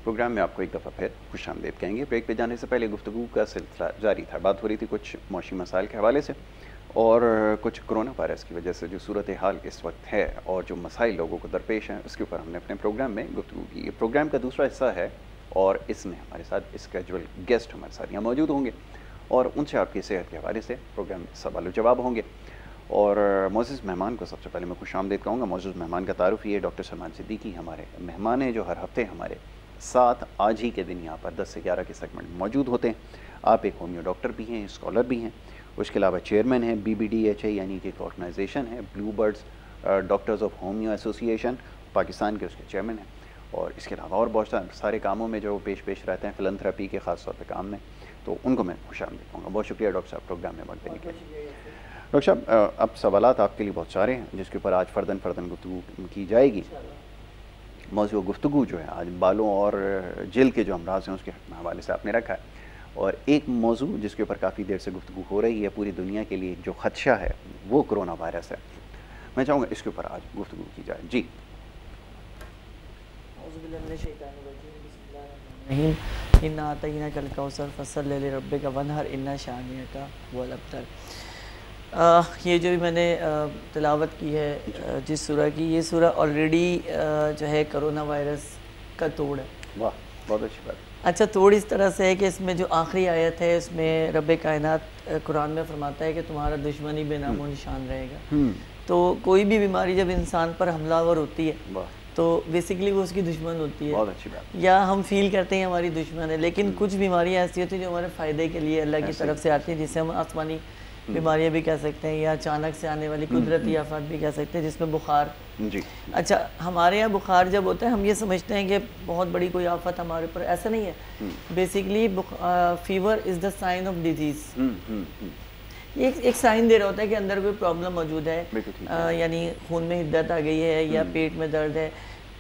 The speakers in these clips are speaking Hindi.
प्रोग्राम में आपको एक दफ़ा फिर खुशामदीद कहेंगे। ब्रेक पे जाने से पहले गुफ्तगू का सिलसिला जारी था। बात हो रही थी कुछ मौसमी मसाइल के हवाले से और कुछ कोरोना वायरस की वजह से जो सूरत हाल इस वक्त है और जो मसाइल लोगों को दरपेश हैं, उसके ऊपर हमने अपने प्रोग्राम में गुफ्तगू की। ये प्रोग्राम का दूसरा हिस्सा है और इसमें हमारे साथ स्केजुअल गेस्ट हमारे साथ यहाँ मौजूद होंगे और उनसे आपकी सेहत के हवाले से प्रोग्राम में सवाल जवाब होंगे। और मोअज़्ज़ज़ मेहमान को सबसे पहले मैं खुशामदीद कहूँगा। मोअज़्ज़ज़ मेहमान का तारुफ ये डॉक्टर सलमान सिद्दीकी हमारे मेहमान हैं जो हर हफ्ते हमारे साथ आज ही के दिन यहाँ पर 10 से 11 के सेगमेंट में मौजूद होते हैं। आप एक होम्यो डॉक्टर भी हैं, स्कॉलर भी हैं, उसके अलावा चेयरमैन हैं BBDHA यानी कि एक ऑर्गेनाइजेशन है blue birds doctors of homeo association Pakistan के, उसके चेयरमैन हैं। और इसके अलावा और बहुत सारे कामों में जो पेश रहते हैं, फिलंथ्रेपी के ख़ास तौर पर काम में, तो उनको मैं खुशामदीद कहूँगा। बहुत शुक्रिया डॉक्टर साहब प्रोग्राम में वक्त देने के लिए। डॉक्टर साहब अब सवालात आपके लिए बहुत सारे हैं जिसके ऊपर आज फ़र्दन गुफ्तगू की जाएगी। मौजूद गुफ्तगू जो है आज बालों और जेल के जो अमराज हैं उसके हवाले से आपने रखा है, और एक मौजू जिसके ऊपर काफ़ी देर से गुफ्तगू हो रही है पूरी दुनिया के लिए जो खदशा है वो कोरोना वायरस है। मैं चाहूँगा इसके ऊपर आज गुफ्तगू की जाए। जी इन्ना अतैना कल कौसर फसल रब्बे का वनहर इन्ना शानियका वल अब्तर। ये जो भी मैंने तिलावत की है जिस सूरह की, ये सूरह ऑलरेडी जो है कोरोना वायरस का तोड़ है। वाह, बहुत अच्छी बात। अच्छा, तोड़ इस तरह से है कि इसमें जो आखिरी आयत है इसमें रब्बे कायनात कुरान में फरमाता है कि तुम्हारा दुश्मन ही बेनामो निशान रहेगा। तो कोई भी बीमारी जब इंसान पर हमलावर होती है तो बेसिकली वो उसकी दुश्मन होती है। बहुत अच्छी बात। या हम फील करते हैं हमारी दुश्मन है, लेकिन कुछ बीमारियाँ ऐसी होती हैं जो हमारे फ़ायदे के लिए अल्लाह की तरफ से आती हैं, जिसे हम आसमानी बीमारियाँ भी कह सकते हैं या अचानक से आने वाली कुदरती आफत भी कह सकते हैं, जिसमें बुखार। जी। अच्छा, हमारे यहाँ बुखार जब होता है हम ये समझते हैं कि बहुत बड़ी कोई आफत हमारे ऊपर, ऐसा नहीं है। Basically fever is the sign of disease. ये एक साइन दे रहा होता है कि अंदर कोई प्रॉब्लम मौजूद है, यानी खून में हिद्दत आ गई है या पेट में दर्द है।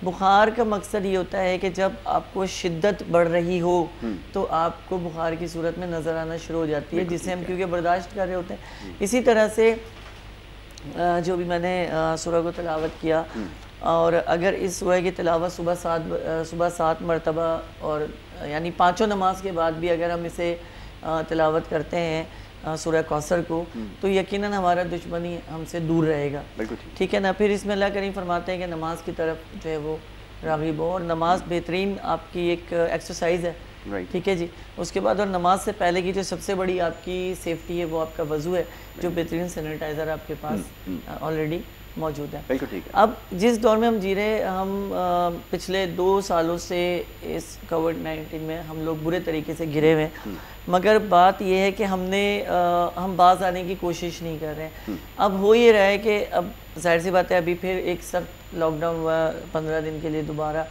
बुखार का मकसद ये होता है कि जब आपको शिद्दत बढ़ रही हो तो आपको बुखार की सूरत में नज़र आना शुरू हो जाती है, जिसे हम क्योंकि बर्दाश्त कर रहे होते हैं। इसी तरह से जो भी मैंने सूरह को तिलावत किया, और अगर इस सूरह की तिलावत सुबह 7 मरतबा और यानी 5 नमाज के बाद भी अगर हम इसे तिलावत करते हैं सूरह कौसर को, तो यकीनन हमारा दुश्मनी हमसे दूर रहेगा। ठीक है ना। फिर इसमें अल्लाह करीम फरमाते हैं कि नमाज की तरफ जो है वो राग़िब हो, और नमाज बेहतरीन आपकी एक एक्सरसाइज है। ठीक है जी। उसके बाद और नमाज से पहले की जो सबसे बड़ी आपकी सेफ्टी है वो आपका वज़ू है, जो बेहतरीन सैनिटाइज़र आपके पास ऑलरेडी मौजूद है। ठीक है। अब जिस दौर में हम जी रहे हैं, हम पिछले 2 सालों से इस कोविड-19 में हम लोग बुरे तरीके से घिरे हुए हैं, मगर बात यह है कि हम बाज आने की कोशिश नहीं कर रहे हैं। अब हो ये रहा है कि अब जाहिर सी बात है अभी फिर एक सख्त लॉकडाउन हुआ 15 दिन के लिए दोबारा।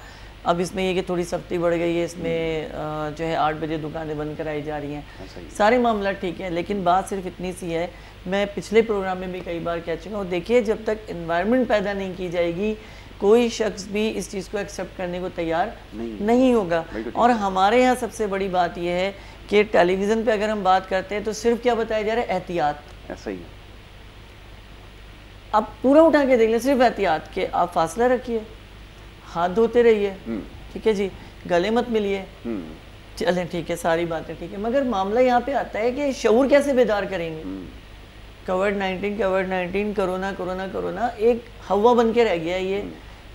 अब इसमें ये कि थोड़ी सख्ती बढ़ गई है, इसमें जो है 8 बजे दुकानें बंद कराई जा रही हैं। सारे मामला ठीक है, लेकिन बात सिर्फ इतनी सी है, मैं पिछले प्रोग्राम में भी कई बार कह चुका हूँ, देखिए जब तक एनवायरनमेंट पैदा नहीं की जाएगी कोई शख्स भी इस चीज़ को एक्सेप्ट करने को तैयार नहीं होगा। और हमारे यहाँ सबसे बड़ी बात यह है कि टेलीविज़न पे अगर हम बात करते हैं तो सिर्फ क्या बताया जा रहा है, एहतियात। ऐसा ही है। आप पूरा उठा के देख लें, सिर्फ एहतियात के आप फासला रखिए, हाथ धोते रहिए, ठीक है जी, गले मत मिलिए, चलें ठीक है, सारी बातें ठीक है, मगर मामला यहाँ पे आता है कि शऊर कैसे बेदार करेंगे। कोविड-19 कोरोना एक हवा बन के रह गया है ये,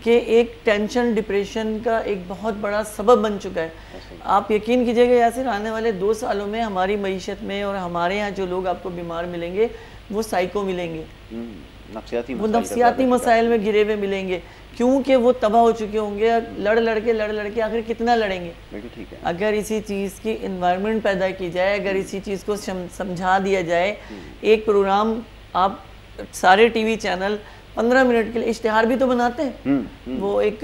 कि एक टेंशन डिप्रेशन का एक बहुत बड़ा सबब बन चुका है। आप यकीन कीजिएगा यासिर, आने वाले 2 सालों में हमारी मईशत में और हमारे यहाँ जो लोग आपको बीमार मिलेंगे वो साइको मिलेंगे, वो नफ्सियाती मसाइल में घिरे हुए मिलेंगे, क्योंकि वो तबाह हो चुके होंगे। लड़ के आखिर कितना लड़ेंगे। ठीक है। अगर इसी चीज़ की इन्वायरमेंट पैदा की जाए, अगर इसी चीज़ को समझा दिया जाए, एक प्रोग्राम आप सारे टीवी चैनल 15 मिनट के लिए इश्तिहार भी तो बनाते हैं। वो एक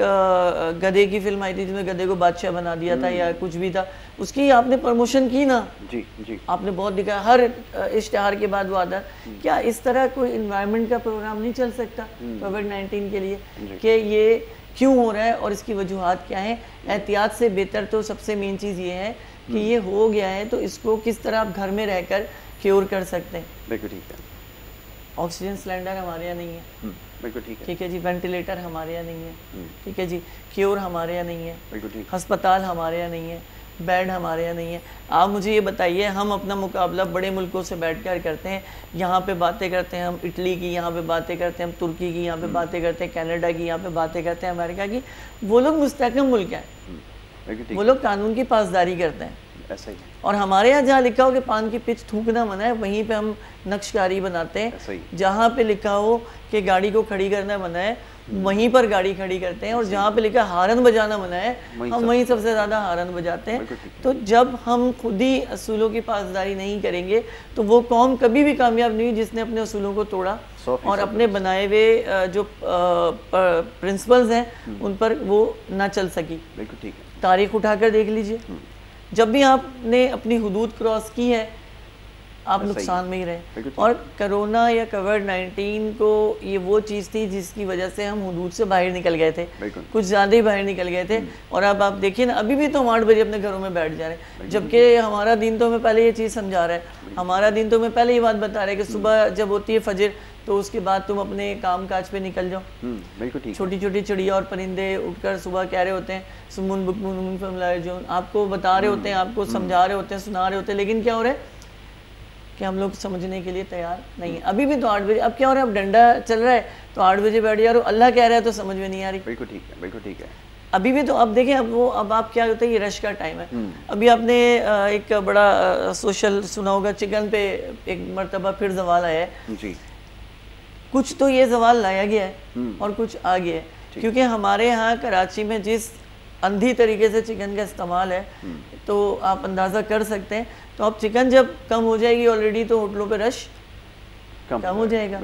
गधे की फिल्म आई थी जिसमें गधे को बादशाह बना दिया था या कुछ भी था, उसकी आपने प्रमोशन की ना। जी जी। आपने बहुत दिखाया, हर इश्तिहार के बाद वो आता। क्या इस तरह कोई इन्वायरमेंट का प्रोग्राम नहीं चल सकता कोविड-19 के लिए, कि ये क्यों हो रहा है और इसकी वजूहात क्या हैं? एहतियात से बेहतर तो सबसे मेन चीज़ ये है कि ये हो गया है तो इसको किस तरह आप घर में रहकर क्योर कर सकते हैं। बिल्कुल ठीक है। ऑक्सीजन सिलेंडर हमारे यहाँ नहीं है, बिल्कुल ठीक है। ठीक है जी, वेंटिलेटर हमारे यहाँ नहीं है, ठीक है जी, क्योर हमारे यहाँ नहीं है, बिल्कुल ठीक। अस्पताल हमारे यहाँ नहीं है, बेड हमारे यहाँ नहीं है। आप मुझे ये बताइए, हम अपना मुकाबला बड़े मुल्कों से बैठकर करते हैं, यहाँ पे बातें करते हैं हम इटली की, यहाँ पे बातें करते हैं हम तुर्की की, यहाँ पे बातें करते हैं कनाडा की, यहाँ पे बातें करते हैं अमेरिका की। वो लोग मुस्तहकम मुल्क हैं, वो लोग कानून की पासदारी करते हैं, ऐसा ही। और हमारे यहाँ जहाँ लिखा हो कि पान की पिच थूकना मना है, वहीं पे हम नक्शकारी बनाते हैं। जहाँ पे लिखा हो कि गाड़ी को खड़ी करना मना है, वहीं पर गाड़ी खड़ी करते हैं, और जहाँ पे लिखा हारन बजाना मना है, हम वहीं सबसे ज़्यादा हारन बजाते हैं। तो जब हम खुद ही असूलों की पासदारी नहीं करेंगे तो वो कौम कभी भी कामयाब नहीं हुई जिसने अपने असूलों को तोड़ा और अपने बनाए हुए जो प्रिंसिपल्स हैं उन पर वो ना चल सकी। बिल्कुल ठीक है। तारीख उठाकर देख लीजिए, जब भी आपने अपनी हुदूद क्रॉस की है आप नुकसान में ही रहे। और कोरोना या कोविड-19 को ये वो चीज़ थी जिसकी वजह से हम हुदूद से बाहर निकल गए थे, कुछ ज़्यादा ही बाहर निकल गए थे। और अब आप देखिए ना, अभी भी तो हम 8 बजे अपने घरों में बैठ जा रहे हैं, जबकि हमारा दिन तो हमें पहले ये चीज़ समझा रहा है, हमारा दिन तो हमें पहले ये बात बता रहा है कि सुबह जब होती है फजर तो उसके बाद तुम अपने काम काज पे निकल जाओ। बिल्कुल ठीक। छोटी छोटी चिड़िया और परिंदे उठकर सुबह कह रहे होते हैं सुमुन बुकमुन फमलाए जो, आपको बता रहे होते हैं, आपको समझा रहे होते हैं, सुना रहे होते हैं, लेकिन क्या हो रहा है कि हम लोग समझने के लिए तैयार नहीं है। अभी भी तो 8 बजे, अब क्या हो रहा है, अब डंडा चल रहा है तो 8 बजे बैठ जा रहे हो, अल्लाह कह रहा है तो समझ में नहीं आ रही। बिल्कुल ठीक है, बिल्कुल ठीक है। अभी भी तो अब देखें, अब आप क्या होता है, ये रश का टाइम है। अभी आपने एक बड़ा सोशल सुना होगा, चिकन पे एक मरतबा फिर सवाल आया है जी। कुछ तो ये सवाल लाया गया है और कुछ आ गया है, क्योंकि हमारे यहाँ कराची में जिस अंधी तरीके से चिकन का इस्तेमाल है तो आप अंदाज़ा कर सकते हैं। तो अब चिकन जब कम हो जाएगी ऑलरेडी तो होटलों पे रश कम हो जाएगा,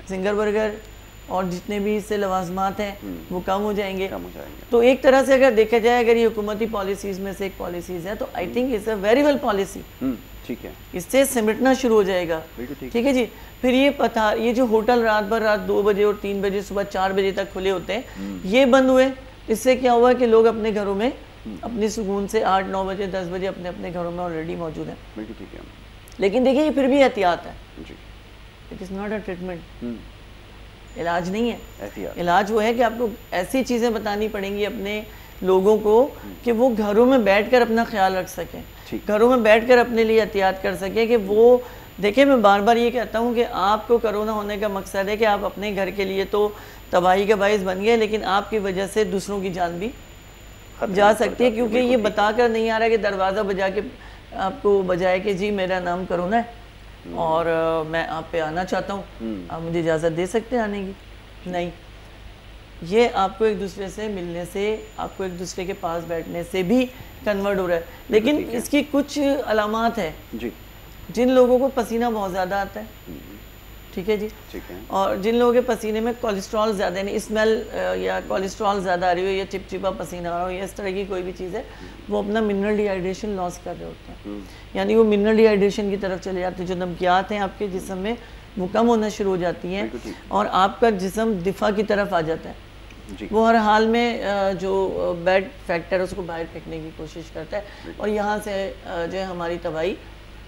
सिंगर बर्गर और जितने भी इससे लवाजमात हैं वो कम हो जाएंगे। तो एक तरह से अगर देखा जाए, अगर ये हुकूमती पॉलिसीज़ में से एक पॉलिसीज़ है तो I think it's a very well policy. ठीक है, इससे सिमटना शुरू हो जाएगा। ठीक है जी। फिर ये जो होटल रात 2 बजे और 3 बजे सुबह 4 बजे तक खुले होते हैं, ये बंद हुए, इससे क्या हुआ कि लोग अपने घरों में अपनी सुकून से 8-9 बजे 10 बजे अपने अपने घरों में ऑलरेडी मौजूद हैं। बिल्कुल ठीक है। लेकिन देखिए, ये फिर भी एहतियात है, it is not a treatment, इलाज नहीं है। इलाज वो है कि आपको ऐसी चीज़ें बतानी पड़ेंगी अपने लोगों को कि वो घरों में बैठकर अपना ख्याल रख सकें, घरों में बैठकर अपने लिए एहतियात कर सकें। कि वो देखिए, मैं बार बार ये कहता हूँ कि आपको कोरोना होने का मकसद है कि आप अपने घर के लिए तो तबाही का बाइस बन गए, लेकिन आपकी वजह से दूसरों की जान भी जा सकती है, क्योंकि ये बताकर नहीं आ रहा कि दरवाज़ा बजा के आपको बजाए कि जी मेरा नाम कोरोना है और मैं आप पे आना चाहता हूँ, आप मुझे इजाज़त दे सकते हैं आने की। नहीं, ये आपको एक दूसरे से मिलने से, आपको एक दूसरे के पास बैठने से भी कन्वर्ट हो रहा है। लेकिन इसकी कुछ अलामात है जी। जिन लोगों को पसीना बहुत ज़्यादा आता है, ठीक है जी, ठीक है, और जिन लोगों के पसीने में कोलेस्ट्रॉल ज़्यादा है, स्मेल या कोलेस्ट्रॉल ज़्यादा आ रही हो या चिपचिपा पसीना आ रहा हो या इस तरह की कोई भी चीज़ है, वो अपना मिनरल डिहाइड्रेशन लॉस कर रहे होते हैं। यानी वो मिनरल डिहाइड्रेशन की तरफ चले जाते हैं, जो नमकियात हैं आपके जिस्म में वो कम होना शुरू हो जाती हैं और आपका जिस्म दिफा की तरफ आ जाता है। वो हर हाल में जो बैड फैक्टर है उसको बाहर फेंकने की कोशिश करता है और यहाँ से जो है हमारी तबाही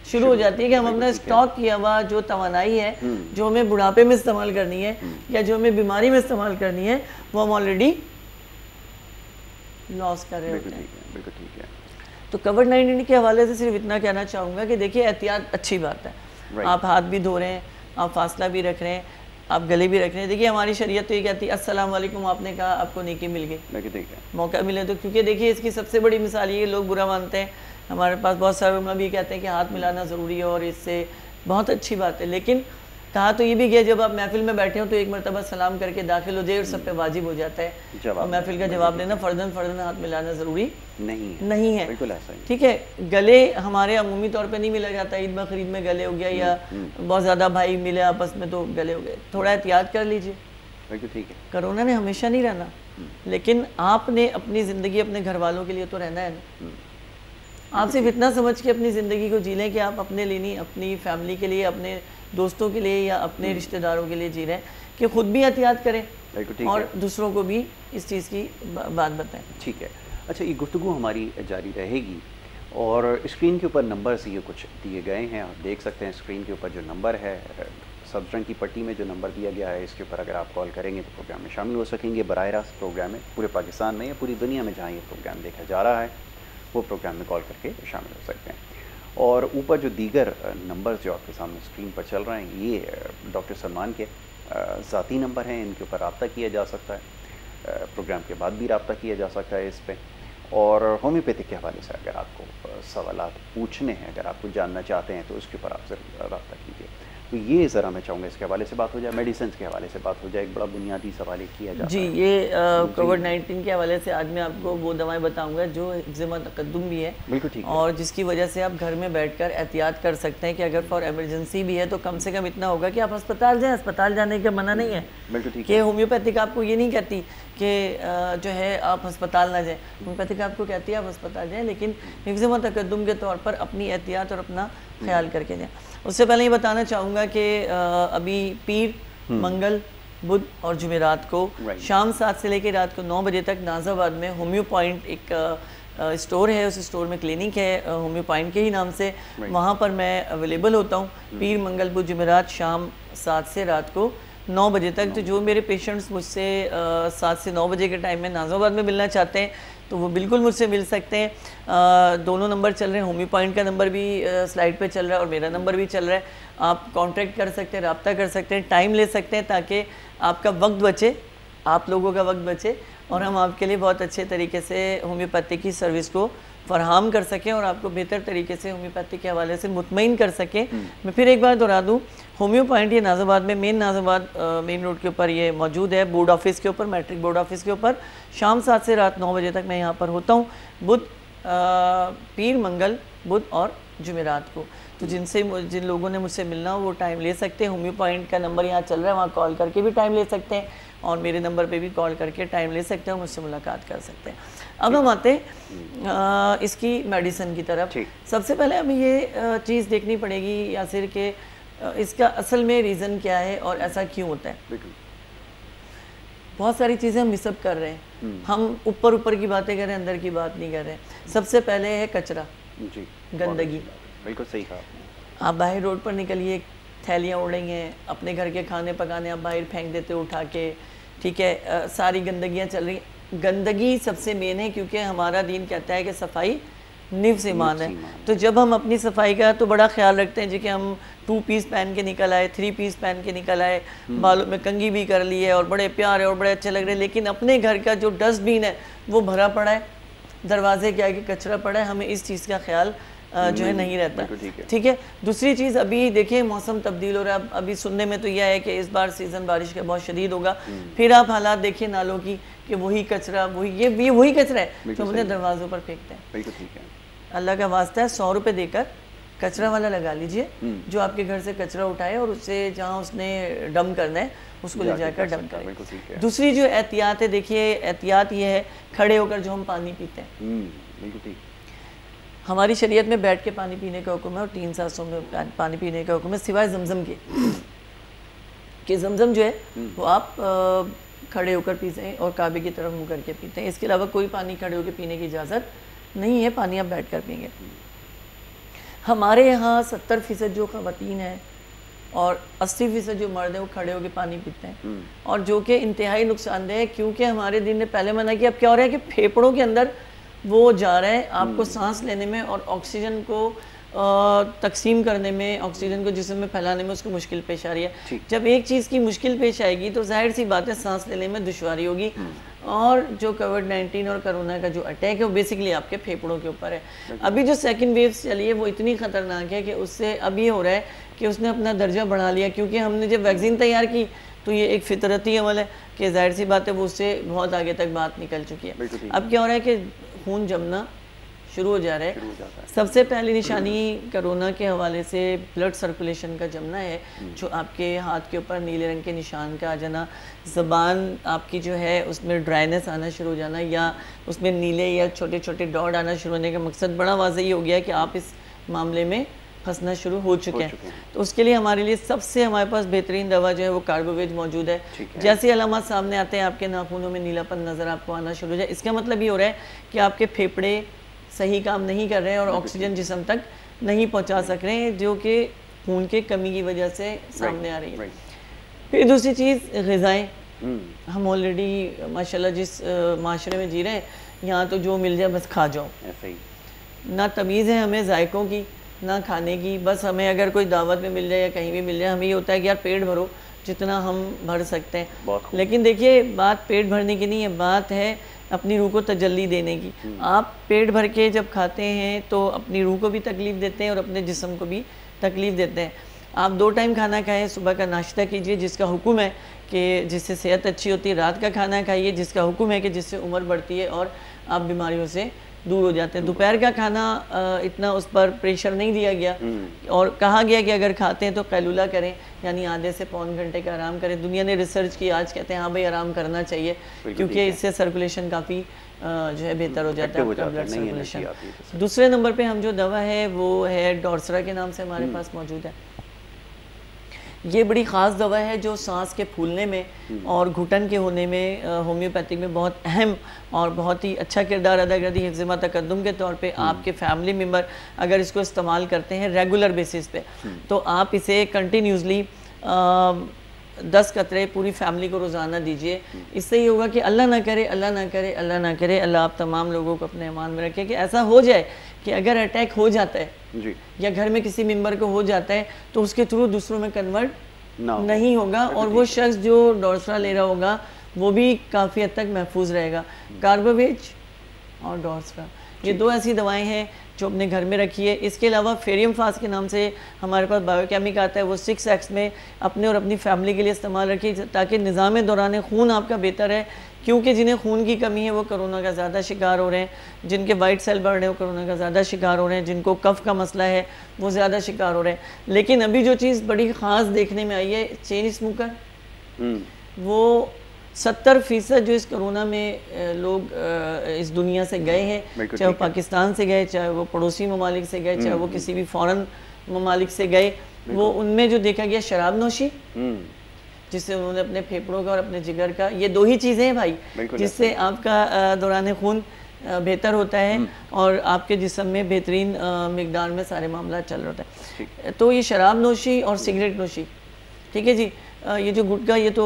शुरू हो जाती है कि हम अपना स्टॉक किया हुआ जो तवानाई है, जो हमें बुढ़ापे में इस्तेमाल करनी है या जो हमें बीमारी में इस्तेमाल करनी है, वो हम ऑलरेडी लॉस कर रहे होते हैं। बिल्कुल ठीक है। तो कोविड-19 के हवाले से सिर्फ इतना कहना चाहूँगा कि देखिए, एहतियात अच्छी बात है, आप हाथ भी धो रहे हैं, आप फासला भी रख रहे हैं, आप गले भी रख रहे हैं। देखिए, हमारी शरीयत तो ये कहती है अस्सलाम वालेकुम, आपने कहा आपको नेकी मिल गई, मौका मिले तो। क्योंकि देखिए, इसकी सबसे बड़ी मिसाल ये, लोग बुरा मानते हैं, हमारे पास बहुत सारे उलमा भी कहते हैं कि हाथ मिलाना ज़रूरी है और इससे बहुत अच्छी बात है, लेकिन कहा तो ये भी गया जब आप महफिल में बैठे हो तो एक मरतबा सलाम करके दाखिल हो जाए और सब पे वाजिब हो जाता है और महफिल का जवाब देना फ़र्दन हाथ मिलाना ज़रूरी नहीं है। बिल्कुल ऐसा ही। ठीक है, गले हमारे अमूमी तौर पे नहीं मिला जाता, ईद बकरीद में गले हो गया या बहुत ज़्यादा भाई मिले आपस में तो गले हो गए, थोड़ा एहतियात कर लीजिए। बिल्कुल ठीक है। कोरोना ने हमेशा नहीं रहना, लेकिन आपने अपनी ज़िंदगी अपने घर वालों के लिए तो रहना है ना। आप सिर्फ इतना समझ के अपनी ज़िंदगी को जी लें कि आप अपने लिए नहीं, अपनी फैमिली के लिए, अपने दोस्तों के लिए या अपने रिश्तेदारों के लिए जी रहे हैं, कि खुद भी एहतियात करें और दूसरों को भी इस चीज़ की बात बताएं। ठीक है। अच्छा, ये गुफ्तगू हमारी जारी रहेगी और स्क्रीन के ऊपर नंबर से ये कुछ दिए गए हैं, आप देख सकते हैं स्क्रीन के ऊपर जो नंबर है सब्ज रंग की पट्टी में जो नंबर दिया गया है इसके ऊपर अगर आप कॉल करेंगे तो प्रोग्राम में शामिल हो सकेंगे। बराह रास्त प्रोग्राम में पूरे पाकिस्तान में या पूरी दुनिया में जहाँ ये प्रोग्राम देखा जा रहा है वो प्रोग्राम में कॉल करके शामिल हो सकते हैं। और ऊपर जो दीगर नंबर जो आपके सामने स्क्रीन पर चल रहे हैं ये डॉक्टर सलमान के ज़ाती नंबर हैं, इनके ऊपर रब्ता किया जा सकता है, प्रोग्राम के बाद भी रब्ता किया जा सकता है इस पर। और होम्योपैथिक के हवाले से अगर आपको सवालात पूछने हैं, अगर आपको जानना चाहते हैं तो उसके ऊपर आप ज़रूर रब्ता कीजिए। तो ये ज़रा मैं चाहूँगा इसके हवाले से बात हो जाए, मेडिसिन के हवाले से बात हो जाए, एक बड़ा बुनियादी सवाल ये किया जाता जी है। ये कोविड-19 के हवाले से आज मैं आपको वो दवाएं बताऊंगा जो हिफ्ज़ तक़द्दुम भी है, बिल्कुल ठीक है, और जिसकी वजह से आप घर में बैठकर एहतियात कर सकते हैं कि अगर फॉर एमरजेंसी भी है तो कम से कम इतना होगा कि आप अस्पताल जाएँ। अस्पताल जाने का मना नहीं है, बिल्कुल ठीक कि है। होम्योपैथिक आपको ये नहीं कहती कि जो है आप अस्पताल ना जाएँ। होम्योपैथिक आपको कहती है आप अस्पताल जाएँ, लेकिन हिफ्ज़ तक़द्दुम के तौर पर अपनी एहतियात और अपना ख्याल करके जाएँ। उससे पहले ये बताना चाहूँगा कि अभी पीर, मंगल, बुध और जुमेरात को शाम 7 से लेकर रात को 9 बजे तक नाज़ाबाद में होम्यो पॉइंट एक स्टोर है, उस स्टोर में क्लिनिक है होम्यो पॉइंट के ही नाम से, वहाँ पर मैं अवेलेबल होता हूँ पीर, मंगल, बुध, जुमेरात शाम 7 से रात को 9 बजे तक। तो जो मेरे पेशेंट्स मुझसे 7 से 9 बजे के टाइम में नाज़ाबाद में मिलना चाहते हैं तो वो बिल्कुल मुझसे मिल सकते हैं। दोनों नंबर चल रहे हैं, होम्यो पॉइंट का नंबर भी स्लाइड पे चल रहा है और मेरा नंबर भी चल रहा है। आप कांटेक्ट कर सकते हैं, रब्ता कर सकते हैं, टाइम ले सकते हैं ताकि आपका वक्त बचे, आप लोगों का वक्त बचे और हम आपके लिए बहुत अच्छे तरीके से होम्योपैथी की सर्विस को फराहम कर सकें और आपको बेहतर तरीके से होम्योपैथी के हवाले से मुतमईन कर सकें। मैं फिर एक बार दोहरा दूँ, होम्यो पॉइंट ये नाज़ाबाद में मेन नाज़ाबाद मेन रोड के ऊपर ये मौजूद है, बोर्ड ऑफिस के ऊपर, मैट्रिक बोर्ड ऑफिस के ऊपर। शाम 7 से रात 9 बजे तक मैं यहाँ पर होता हूँ, बुध, पीर, मंगल, बुध और जुमेरात को। तो जिन लोगों ने मुझसे मिलना हो वो टाइम ले सकते हैं। होम्यो पॉइंट का नंबर यहाँ चल रहा है, वहाँ कॉल करके भी टाइम ले सकते हैं और मेरे नंबर पे भी कॉल करके टाइम ले सकते हैं, मुझसे मुलाकात कर सकते हैं। अब हम आते हैं इसकी मेडिसिन की तरफ। सबसे पहले हमें ये चीज़ देखनी पड़ेगी यासिर के इसका असल में रीज़न क्या है और ऐसा क्यों होता है। बहुत सारी चीज़ें हम मिसअप कर रहे हैं, हम ऊपर की बातें कर रहे हैं, अंदर की बात नहीं कर रहे हैं। सबसे पहले है कचरा, गंदगी। बिल्कुल सही कहा। आप बाहर रोड पर निकलिए, थैलियाँ उड़ रही हैं, अपने घर के खाने पकाने आप बाहर फेंक देते हो उठा के, ठीक है, सारी गंदगियाँ चल रही हैं। गंदगी सबसे मेन है क्योंकि हमारा दीन कहता है कि सफाई निफ्स ईमान है। तो जब हम अपनी सफाई का तो बड़ा ख्याल रखते हैं जी कि हम 2 पीस पहन के निकल आए, 3 पीस पहन के निकल आए, बालों में कंघी भी कर ली है और बड़े प्यारे और बड़े अच्छे लग रहे हैं, लेकिन अपने घर का जो डस्टबिन है वो भरा पड़ा है, दरवाजे के आगे कचरा पड़ा है। हमें इस चीज़ का ख्याल जो है नहीं रहता, ठीक है। दूसरी चीज़, अभी देखिए मौसम तब्दील हो रहा है, अभी सुनने में तो यह है कि इस बार सीज़न बारिश का बहुत शदीद होगा। फिर आप हालात देखिए नालों की कि वही कचरा, वही कचरा है जो अपने दरवाज़ों पर फेंकते हैं। अल्लाह का वास्ता है 100 रुपये देकर कचरा वाला लगा लीजिए जो आपके घर से कचरा उठाए और उससे जहाँ उसने डम करना है उसको ले जाकर डम करें। दूसरी जो एहतियात है, देखिए एहतियात ये है खड़े होकर जो हम पानी पीते हैं। हमारी शरीयत में बैठ के पानी पीने का हुक्म है और 3 सांसों में पानी पीने का हुक्म है, सिवाय जमजम के कि जमजम जो है वो आप खड़े होकर पीते हैं और काबे की तरफ मुँह करके पीते हैं। इसके अलावा कोई पानी खड़े होकर पीने की इजाज़त नहीं है, पानी आप बैठ कर पिएंगे। हमारे यहाँ 70% जो ख़वातीन हैं और 80% जो मर्द हैं वो खड़े होकर पानी पीते हैं, और जो कि इंतहाई नुकसानदेह है क्योंकि हमारे दिन ने पहले मना किया। अब क्या हो रहा है कि फेफड़ों के अंदर वो जा रहा है, आपको सांस लेने में और ऑक्सीजन को तकसीम करने में, ऑक्सीजन को जिस्म में फैलाने में उसको मुश्किल पेश आ रही है। जब एक चीज़ की मुश्किल पेश आएगी तो जाहिर सी बात है सांस लेने में दुश्वारी होगी। और जो कोविड-19 और कोरोना का जो अटैक है वो बेसिकली आपके फेफड़ों के ऊपर है। अभी जो सेकंड वेव चली है वो इतनी ख़तरनाक है कि उससे अब ये हो रहा है कि उसने अपना दर्जा बढ़ा लिया, क्योंकि हमने जब वैक्सीन तैयार की तो ये एक फितरती अमल है कि जाहिर सी बात है वो उससे बहुत आगे तक बात निकल चुकी है। अब क्या हो रहा है कि खून जमना शुरू हो जा रहा है। सबसे पहली निशानी कोरोना के हवाले से ब्लड सर्कुलेशन का जमना है, जो आपके हाथ के ऊपर नीले रंग के निशान का आ जाना, ज़बान आपकी जो है उसमें ड्राइनेस आना शुरू हो जाना, या उसमें नीले या छोटे छोटे डॉट आना शुरू होने का मकसद बड़ा वाज़ेह ये हो गया कि आप इस मामले में फंसना शुरू हो चुके हैं। तो उसके लिए हमारे लिए सबसे हमारे पास बेहतरीन दवा जो है वो कार्बोवेज मौजूद है। जैसे अलामत सामने आते हैं, आपके नाखूनों में नीलापन नज़र आपको आना शुरू हो जाए, इसका मतलब ये हो रहा है कि आपके फेफड़े सही काम नहीं कर रहे हैं और ऑक्सीजन जिस्म तक नहीं पहुंचा सक रहे हैं, जो कि खून के कमी की वजह से सामने आ रही है। फिर दूसरी चीज़ ग़िज़ाएँ, हम ऑलरेडी माशाल्लाह जिस माशरे में जी रहे हैं, यहाँ तो जो मिल जाए बस खा जाओ, ऐसे ही ना तमीज़ है हमें जायकों की ना खाने की। बस हमें अगर कोई दावत में मिल जाए या कहीं भी मिल जाए, हमें ये होता है कि यार पेट भरो जितना हम भर सकते हैं। लेकिन देखिए बात पेट भरने की नहीं है, बात है अपनी रूह को तजल्ली देने की। आप पेट भर के जब खाते हैं तो अपनी रूह को भी तकलीफ़ देते हैं और अपने जिस्म को भी तकलीफ़ देते हैं। आप 2 टाइम खाना खाएं, सुबह का नाश्ता कीजिए जिसका हुक्म है कि जिससे सेहत अच्छी होती है, रात का खाना खाइए जिसका हुक्म है कि जिससे उम्र बढ़ती है और आप बीमारियों से दूर हो जाते हैं। दोपहर का खाना इतना उस पर प्रेशर नहीं दिया गया और कहा गया कि अगर खाते हैं तो कैलूला करें, यानी आधे से पौन घंटे का आराम करें। दुनिया ने रिसर्च की, आज कहते हैं हाँ भाई आराम करना चाहिए क्योंकि इससे सर्कुलेशन काफ़ी जो है बेहतर हो जाता है, आपका ब्लड सर्कुलेशन। दूसरे नंबर पे हम जो दवा है वो है डॉर्सरा के नाम से हमारे पास मौजूद है। ये बड़ी ख़ास दवा है जो सांस के फूलने में और घुटन के होने में होम्योपैथिक में बहुत अहम और बहुत ही अच्छा किरदार अदा करती है। हिफ्ज़ तकद्दुम के तौर पे आपके फैमिली मेम्बर अगर इसको इस्तेमाल करते हैं रेगुलर बेसिस पे, तो आप इसे कंटिन्यूसली 10 कतरे पूरी फैमिली को रोज़ाना दीजिए। इससे ये होगा कि अल्लाह ना करे, अल्लाह ना करे, अल्लाह ना करे, अल्लाह आप तमाम लोगों को अपने ईमान में रखे कि ऐसा हो जाए कि अगर अटैक हो जाता है जी, या घर में किसी मेंबर को हो जाता है तो उसके थ्रू दूसरों में कन्वर्ट नहीं होगा और वो शख्स जो डॉर्सरा ले रहा होगा वो भी काफ़ी हद तक महफूज रहेगा। कार्बोवेज और डॉर्सरा ये 2 ऐसी दवाएं हैं जो अपने घर में रखिए। इसके अलावा फेरियम फास्ट के नाम से हमारे पास बायोकेमिक आता है, वो 6x में अपने और अपनी फैमिली के लिए इस्तेमाल रखिए ताकि निज़ाम दौरान खून आपका बेहतर है। क्योंकि जिन्हें खून की कमी है वो कोरोना का ज़्यादा शिकार हो रहे हैं, जिनके वाइट सेल बढ़ रहे हैं वो कोरोना का ज़्यादा शिकार हो रहे हैं, जिनको कफ का मसला है वो ज़्यादा शिकार हो रहे हैं। लेकिन अभी जो चीज़ बड़ी ख़ास देखने में आई है, चेन स्मोकर, वो 70% जो इस कोरोना में लोग इस दुनिया से गए हैं, चाहे वो पाकिस्तान से गए, चाहे वो पड़ोसी ममालिक से गए, चाहे वो किसी भी फ़ॉरेन ममालिक से गए, वो उनमें जो देखा गया शराब नोशी जिससे उन्होंने अपने फेफड़ों का और अपने जिगर का, ये 2 ही चीज़ें हैं भाई जिससे आपका दौरान खून बेहतर होता है और आपके जिस्म में बेहतरीन मिकदार में सारे मामला चल रहा होता है। तो ये शराब नोशी और सिगरेट नोशी, ठीक है जी, ये जो गुटखा ये तो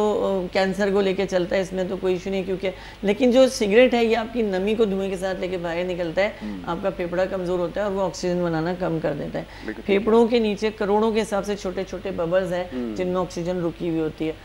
कैंसर को लेके चलता है, इसमें तो कोई इशू नहीं क्योंकि, लेकिन जो सिगरेट है ये आपकी नमी को धुएं के साथ लेके बाहर निकलता है, आपका फेफड़ा कमज़ोर होता है और वो ऑक्सीजन बनाना कम कर देता है। फेफड़ों के नीचे करोड़ों के हिसाब से छोटे छोटे बबल्स हैं जिनमें ऑक्सीजन रुकी हुई होती है।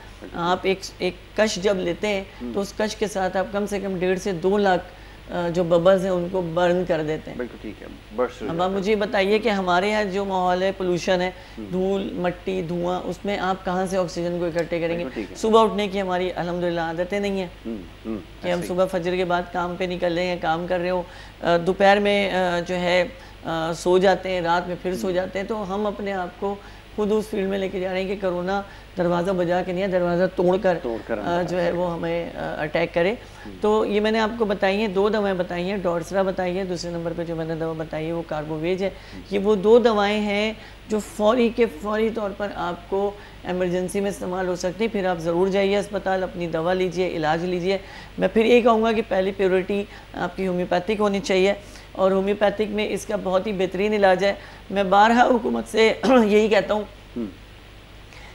आप एक कश जब लेते हैं तो उस कश के साथ आप कम से कम 1.5 से 2 लाख जो बबल्स हैं उनको बर्न कर देते हैं। बिल्कुल ठीक है। अब आप मुझे बताइए कि हमारे यहाँ जो माहौल है, पोल्यूशन है, धूल मट्टी धुआं, उसमें आप कहाँ से ऑक्सीजन को इकट्ठे करेंगे? सुबह उठने की हमारी अल्हम्दुलिल्लाह आदतें नहीं है कि हम सुबह फजर के बाद काम पे निकल रहे हैं, काम कर रहे हो, दोपहर में जो है सो जाते हैं, रात में फिर सो जाते हैं। तो हम अपने आप को खुद उस फील्ड में लेके जा रहे हैं कि कोरोना दरवाज़ा बजा के नहीं है, दरवाज़ा तोड़कर जो है वो हमें अटैक करे। तो ये मैंने आपको बताई हैं, 2 दवाएं बताई हैं, डॉर्सरा बताई है, दूसरे नंबर पे जो मैंने दवा बताई है वो कार्बोवेज है। ये वो 2 दवाएं हैं जो फौरी तौर पर आपको एमरजेंसी में इस्तेमाल हो सकती है। फिर आप ज़रूर जाइए अस्पताल, अपनी दवा लीजिए, इलाज लीजिए। मैं फिर ये कहूँगा कि पहली प्रायोरिटी आपकी होम्योपैथिक होनी चाहिए और होम्योपैथिक में इसका बहुत ही बेहतरीन इलाज है। मैं बारहा हुकूमत से यही कहता हूँ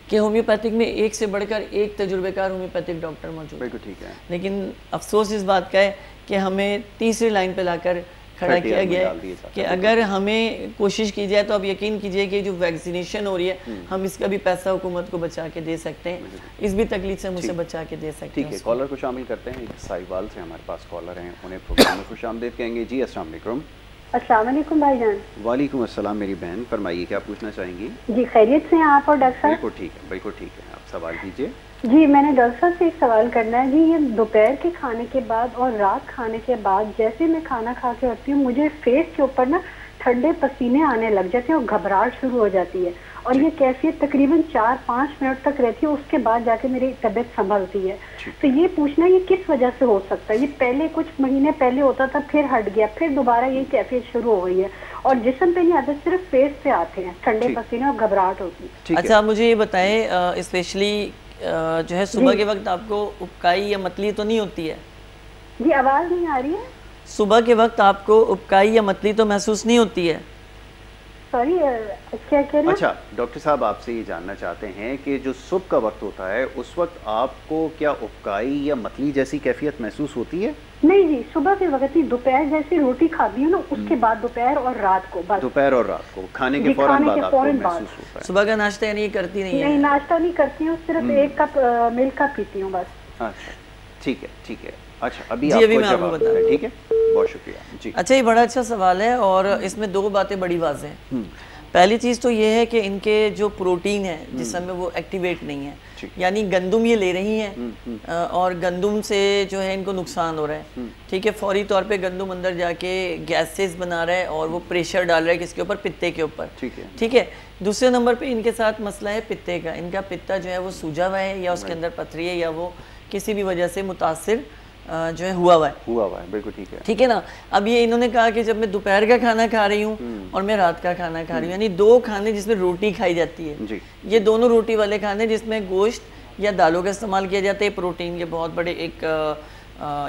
कि होम्योपैथिक में एक से बढ़कर एक तजुर्बेकार होम्योपैथिक डॉक्टर मौजूद है। ठीक है। लेकिन अफसोस इस बात का है कि हमें तीसरी लाइन पे लाकर खड़ा किया गया है कि अगर हमें कोशिश की जाए तो आप यकीन कीजिए कि जो वैक्सीनेशन हो रही है हम इसका भी पैसा हुकूमत को बचा के दे सकते हैं, इस भी तकलीफ से मुझसे बचा के दे सकते हैं। ठीक है, कॉलर को शामिल करते हैं। साहिवाल से हमारे पास कॉलर हैं, उन्हें प्रोग्राम में खुशामदीद कहेंगे। जी अस्सलाम वालेकुम। अस्सलाम वालेकुम भाईजान। वालेकुम अस्सलाम मेरी बहन, फरमाइए क्या पूछना चाहेंगी? जी खैरियत से हैं आप और डॉक्टर साहब? बिल्कुल ठीक है, बिल्कुल ठीक है, आप सवाल कीजिए। जी मैंने डॉक्टर साहब से एक सवाल करना है जी। ये दोपहर के खाने के बाद और रात खाने के बाद जैसे मैं खाना खा के उठती हूँ मुझे फेस के ऊपर ना ठंडे पसीने आने लग जाते हैं और घबराहट शुरू हो जाती है और ये कैफियत तकरीबन 4-5 मिनट तक रहती है, उसके बाद जाके मेरी तबीयत संभलती है। तो ये पूछना ये किस वजह से हो सकता है? ये पहले कुछ महीने पहले होता था, फिर हट गया, फिर दोबारा ये कैफियत शुरू हो गई है और जिस्म पे नहीं आते, सिर्फ फेस पे आते हैं ठंडे पसीने और घबराहट होती है। अच्छा आप मुझे ये बताएं, स्पेशली जो है सुबह के वक्त आपको उबकाई या मतली तो नहीं होती है? जी आवाज़ नहीं आ रही है। सुबह के वक्त आपको उबकाई या मतली तो महसूस नहीं होती है? सॉरी क्या कह रहे हैं? अच्छा डॉक्टर साहब आपसे ये जानना चाहते हैं कि जो सुबह का वक्त होता है उस वक्त आपको क्या उबकाई या मतली जैसी कैफियत महसूस होती है? नहीं जी, सुबह के वक्त ही, दोपहर जैसे रोटी खाती हूँ ना उसके बाद, दोपहर और रात को बस। दोपहर और रात को खाने के फौरन बाद आपको महसूस होता है? सुबह का नाश्ता यानी ये करती नहीं है? नहीं, नाश्ता नहीं करती हूँ, सिर्फ 1 कप मिल्क का पीती हूँ बस। अच्छा ठीक है ठीक है। अच्छा अभी जी, अभी आपको मैं आपको जवाब बता है, ठीक है, बहुत शुक्रिया जी। अच्छा, ये बड़ा अच्छा सवाल है और इसमें 2 बातें बड़ी वाज़ेह हैं। पहली चीज़ तो ये है कि इनके जो प्रोटीन है जिसम में वो एक्टिवेट नहीं है, यानी गंदम ये ले रही हैं और गंदम से जो है इनको नुकसान हो रहा है। ठीक है, फौरी तौर पे गंदम अंदर जाके गैसेस बना रहा है और वो प्रेशर डाल रहा है किसके ऊपर? पित्ते के ऊपर। ठीक है। दूसरे नंबर पे इनके साथ मसला है पित्ते का। इनका पित्ता जो है वो सूजा हुआ है या उसके अंदर पथरी है या वो किसी भी वजह से मुतासिर जो है हुआ हुआ है। बिल्कुल ठीक है। ठीक है ना। अब ये इन्होंने कहा कि जब मैं दोपहर का खाना खा रही हूँ और मैं रात का खाना खा रही हूँ, यानी 2 खाने जिसमें रोटी खाई जाती है जी। ये दोनों रोटी वाले खाने जिसमें गोश्त या दालों का इस्तेमाल किया जाता है, प्रोटीन के बहुत बड़े एक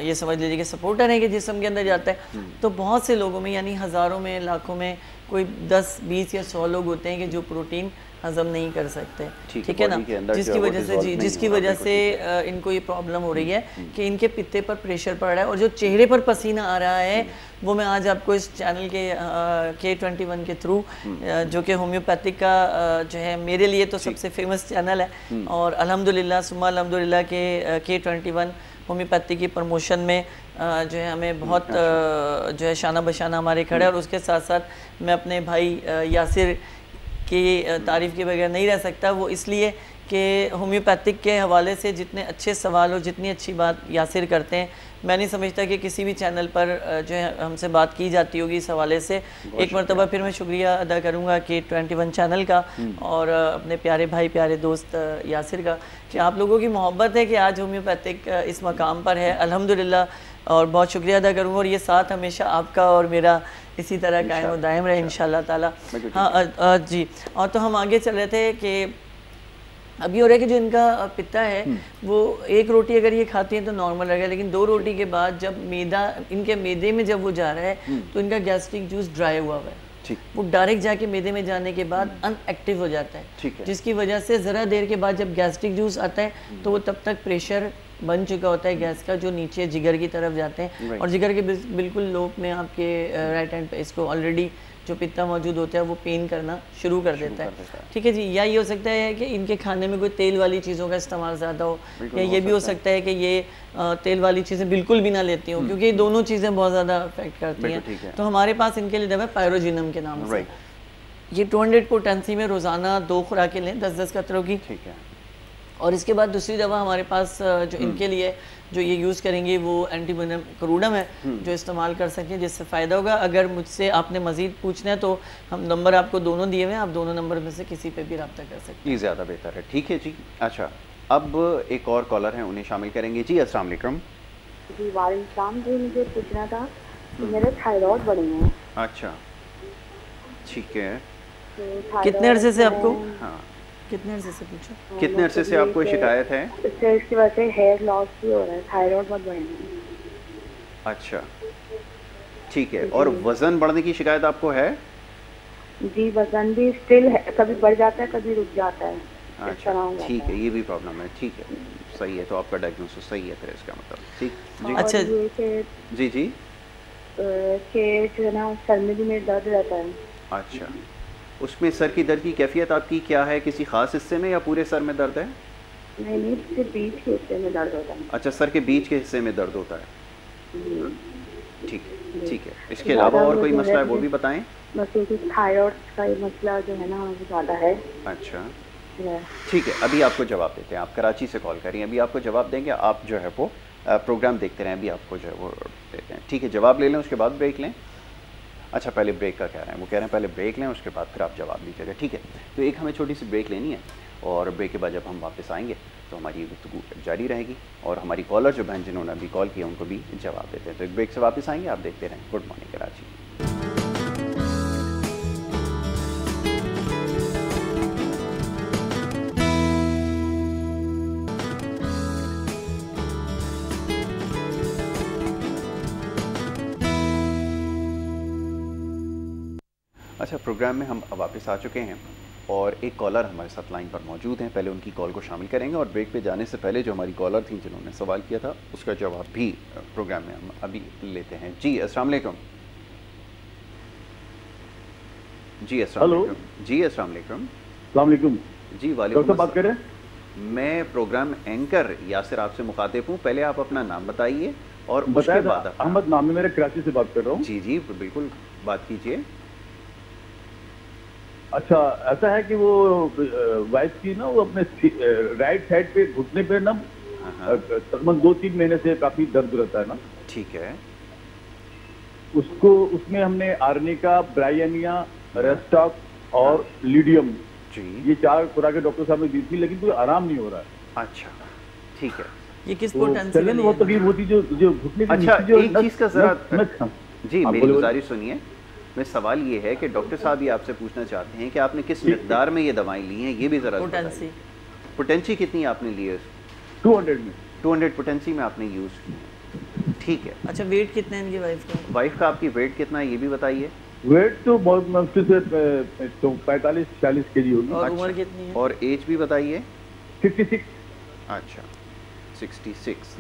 ये समझ लीजिए कि सपोर्टर है कि जिस्म के अंदर जाता है। तो बहुत से लोगों में यानी हज़ारों में लाखों में कोई 10, 20 या 100 लोग होते हैं कि जो प्रोटीन हजम नहीं कर सकते। ठीक है ना, जिसकी वजह से जी जिसकी वजह से इनको ये प्रॉब्लम हो रही है कि इनके पित्ते पर प्रेशर पड़ रहा है और जो चेहरे पर पसीना आ रहा है वो मैं आज आपको इस चैनल के K21 के थ्रू जो कि होम्योपैथिक का जो है मेरे लिए तो सबसे फेमस चैनल है और अल्हम्दुलिल्लाह सुम्मा अल्हम्दुलिल्लाह के K21 होम्योपैथी की प्रमोशन में जो है हमें बहुत जो है शाना बशाना हमारे खड़े और उसके साथ साथ मैं अपने भाई यासिर की तारीफ़ के बगैर नहीं रह सकता। वो इसलिए कि होम्योपैथिक के हवाले से जितने अच्छे सवाल और जितनी अच्छी बात यासिर करते हैं, मैं नहीं समझता कि किसी भी चैनल पर जो है हमसे बात की जाती होगी इस हवाले से। एक मरतबा फिर मैं शुक्रिया अदा करूँगा कि K21 चैनल का और अपने प्यारे भाई प्यारे दोस्त यासिर का कि आप लोगों की मोहब्बत है कि आज होम्योपैथिक इस मकाम पर है, अल्हम्दुलिल्लाह। और बहुत शुक्रिया अदा करूँगा और ये साथ हमेशा आपका और मेरा इसी तरह कायम व दायम रहे इंशाअल्लाह ताला। हाँ जी। और तो हम आगे चल रहे थे कि अभी हो रहा है कि जो इनका पित्ता है वो 1 रोटी अगर ये खाती हैं तो नॉर्मल रहेगा, लेकिन 2 रोटी के बाद जब मैदा इनके मैदे में जब वो जा रहा है तो इनका गैस्ट्रिक जूस ड्राई हुआ है, वो डायरेक्ट जाके मैदे में जाने के बाद अनएक्टिव हो जाता है, जिसकी वजह से ज़रा देर के बाद जब गैस्ट्रिक जूस आता है तो वो तब तक प्रेशर बन चुका होता है गैस का जो नीचे जिगर की तरफ जाते हैं और जिगर के बिल्कुल लोब में आपके राइट हैंड पे इसको ऑलरेडी जो पित्ता मौजूद होता है वो पेन करना शुरू कर देता है। ठीक है जी। या ये हो सकता है कि इनके खाने में कोई तेल वाली चीज़ों का इस्तेमाल ज़्यादा हो, या ये भी हो सकता है कि ये तेल वाली चीज़ें बिल्कुल भी ना लेती हों, क्योंकि ये दोनों चीज़ें बहुत ज़्यादा अफेक्ट करती हैं। तो हमारे पास इनके लिए दवा पायरोजिनम के नाम से, ये 200 पोटेंसी में रोज़ाना 2 खुराकें लें 10-10 कतरों की। ठीक है। और इसके बाद दूसरी दवा हमारे पास जो इनके लिए जो ये यूज़ करेंगे वो एंटीवेनम क्रूडम है जो इस्तेमाल कर सकें, जिससे फ़ायदा होगा। अगर मुझसे आपने मज़ीद पूछना है तो हम नंबर आपको दोनों दिए हुए हैं, आप दोनों नंबर में से किसी पे भी रब्ता कर सकते हैं। ये ज़्यादा बेहतर है। ठीक है जी। अच्छा अब एक और कॉलर हैं, उन्हें शामिल करेंगे। जी अस्सलाम वालेकुम। जी वालेकुम जी, मुझे पूछना था कि मेरे थायराइड बढ़े हैं। अच्छा ठीक है। कितने अरसे से आपको? हाँ कितने अरसे से पूछो? कितने अरसे से आपको शिकायत है? इसकी वजह से हेयर लॉस भी हो रहा है, थायराइड बहुत बढ़ रहा है। अच्छा ठीक है। और वजन बढ़ने की शिकायत आपको है? जी वजन भी स्टिल है, कभी बढ़ जाता है कभी रुक जाता है। अच्छा ठीक है, ये भी प्रॉब्लम है। ठीक है सही है, तो आपका डायग्नोसिस सही है फिर इसका मतलब। ठीक जी। अच्छा जी जी के जो है ना सर में भी मेरे दर्द रहता है। अच्छा उसमें सर की दर्द की कैफियत आपकी क्या है? किसी खास हिस्से में या पूरे सर में दर्द है? नहीं सिर्फ बीच के हिस्से में दर्द होता है। अच्छा सर के बीच के हिस्से में दर्द होता है। ठीक है ठीक है। इसके अलावा और कोई मसला है वो भी बताएं। बस ये थायराइड का मसला जो है ना वो ज़्यादा है। अच्छा ठीक है, अभी आपको जवाब देते हैं। आप कराची से कॉल करिए, अभी आपको जवाब देंगे। आप जो है वो प्रोग्राम देखते रहें, अभी आपको जो है वो देते हैं। ठीक है, जवाब ले लें उसके बाद ब्रेक लें। अच्छा पहले ब्रेक का कह रहे हैं, वो कह रहे हैं पहले ब्रेक लें उसके बाद फिर आप जवाब दीजिएगा। ठीक है, तो एक हमें छोटी सी ब्रेक लेनी है और ब्रेक के बाद जब हम वापस आएंगे तो हमारी गुफ्तगू जारी रहेगी और हमारी कॉलर जो बहन जिन्होंने अभी कॉल किया उनको भी जवाब देते हैं। तो एक ब्रेक से वापस आएंगे, आप देखते रहें गुड मॉर्निंग कराची। अच्छा, प्रोग्राम में हम वापस आ चुके हैं और एक कॉलर हमारे साथ लाइन पर मौजूद हैं। पहले उनकी कॉल को शामिल करेंगे और ब्रेक पे जाने से पहले जो हमारी कॉलर थी जिन्होंने सवाल किया था उसका जवाब भी प्रोग्राम में हम अभी लेते हैं। जी अस्सलाम वालेकुम। जी अस्सलाम वालेकुम। जी अस्सलाम वालेकुम। अस्सलाम वालेकुम। जी वालेकुम। डॉक्टर बात करें? मैं प्रोग्राम एंकर यासिर आपसे मुखातिब हूँ। पहले आप अपना नाम बताइए और उसके बताया बाद था, अहमद नाम है मेरे, कराची से बात कर रहा हूँ। जी जी बिल्कुल बात कीजिए। अच्छा, ऐसा है कि वो वाइफ की ना, वो अपने राइट साइड पे घुटने पे ना तकरीबन 2-3 महीने से काफी दर्द रहता है ना। ठीक है। उसको उसमें हमने आर्निका, ब्रायनिया, रेस्टॉक और लीडियम, जी ये 4 खुराकें डॉक्टर साहब ने दी थी, लेकिन कोई आराम नहीं हो रहा है। अच्छा ठीक है। ये किस तो पोटेंशियल चलन बहुत तकलीफ होती, जो घुटने के अच्छा, नीचे जो एक चीज का जरा जी हाँ, मेरी बोलिए। गुजारिश सुनिए। मैं सवाल ये है कि डॉक्टर साहब ये आपसे पूछना चाहते हैं कि आपने किस मिकदार में ये दवाएं ली हैं, ये भी जरा पोटेंसी पोटेंसी कितनी आपने ली है? 200 में 200 पोटेंसी में आपने यूज की। ठीक है। अच्छा, वेट कितना है इनकी वाइफ का? वाइफ का आपकी वेट कितना है ये भी बताइए। वेट तो बहुत मुश्किल से तो 45-46 केजी होगी। और अच्छा, उम्र कितनी है? और एज भी बताइए। 66। अच्छा 66।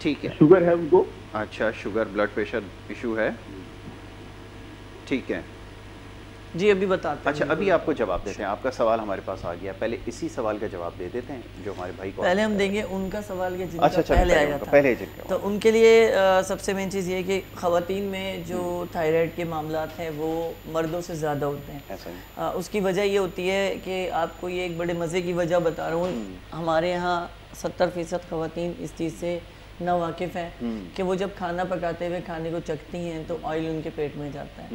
ठीक है। शुगर है उनको। अच्छा, शुगर ब्लड प्रेशर इशू है। ठीक है। जी अभी बताते हैं। अच्छा, अभी आपको जवाब देते हैं। आपका सवाल हमारे पास आ गया, पहले इसी सवाल का जवाब दे देते हैं जो हमारे भाई को। पहले हम देंगे उनका सवाल के जिनका अच्छा पहले आया था। पहले जिनका तो उनके लिए सबसे मेन चीज़ ये है कि ख़वातीन में जो थायराइड के मामलात हैं वो मर्दों से ज़्यादा होते हैं। ऐसा ही। उसकी वजह ये होती है कि आपको ये एक बड़े मज़े की वजह बता रहा हूँ। हमारे यहाँ 70% ख़वातीन इस चीज़ से ना वाकिफ़ हैं कि वो जब खाना पकाते हुए खाने को चखती हैं तो ऑयल उनके पेट में जाता है,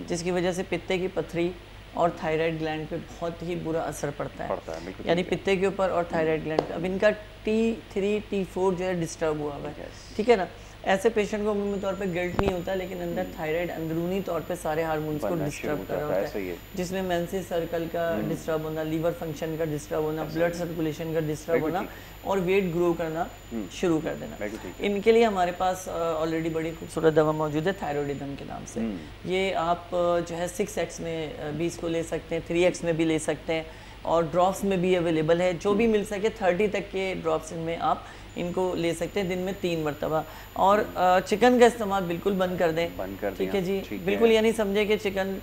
जिसकी वजह से पित्ते की पथरी और थायराइड ग्लैंड पे बहुत ही बुरा असर पड़ता है, यानी पित्ते के ऊपर और थायराइड ग्लैंड पे। अब इनका T3 T4 जो है डिस्टर्ब हुआ हुआ है, ठीक है ना। ऐसे पेशेंट को अमूमी तौर पे गिल्ट नहीं होता, लेकिन अंदर थायराइड अंदरूनी तौर पे सारे हार्मोन्स को डिस्टर्ब कर रहा होता है, जिसमें मेंसेस सर्कल का डिस्टर्ब होना, लीवर फंक्शन का डिस्टर्ब होना, ब्लड सर्कुलेशन का डिस्टर्ब होना और वेट ग्रो करना शुरू कर देना। इनके लिए हमारे पास ऑलरेडी बड़ी खूबसूरत दवा मौजूद है थायरोइडिज्म के नाम से। ये आप जो है 6x में 20 को ले सकते हैं, 3x में भी ले सकते हैं और ड्रॉप्स में भी अवेलेबल है। जो भी मिल सके 30 तक के ड्रॉप्स इनमें आप इनको ले सकते हैं दिन में 3 मरतबा। और चिकन का इस्तेमाल बिल्कुल बंद कर दें, ठीक है जी, बिल्कुल यानी समझे कि चिकन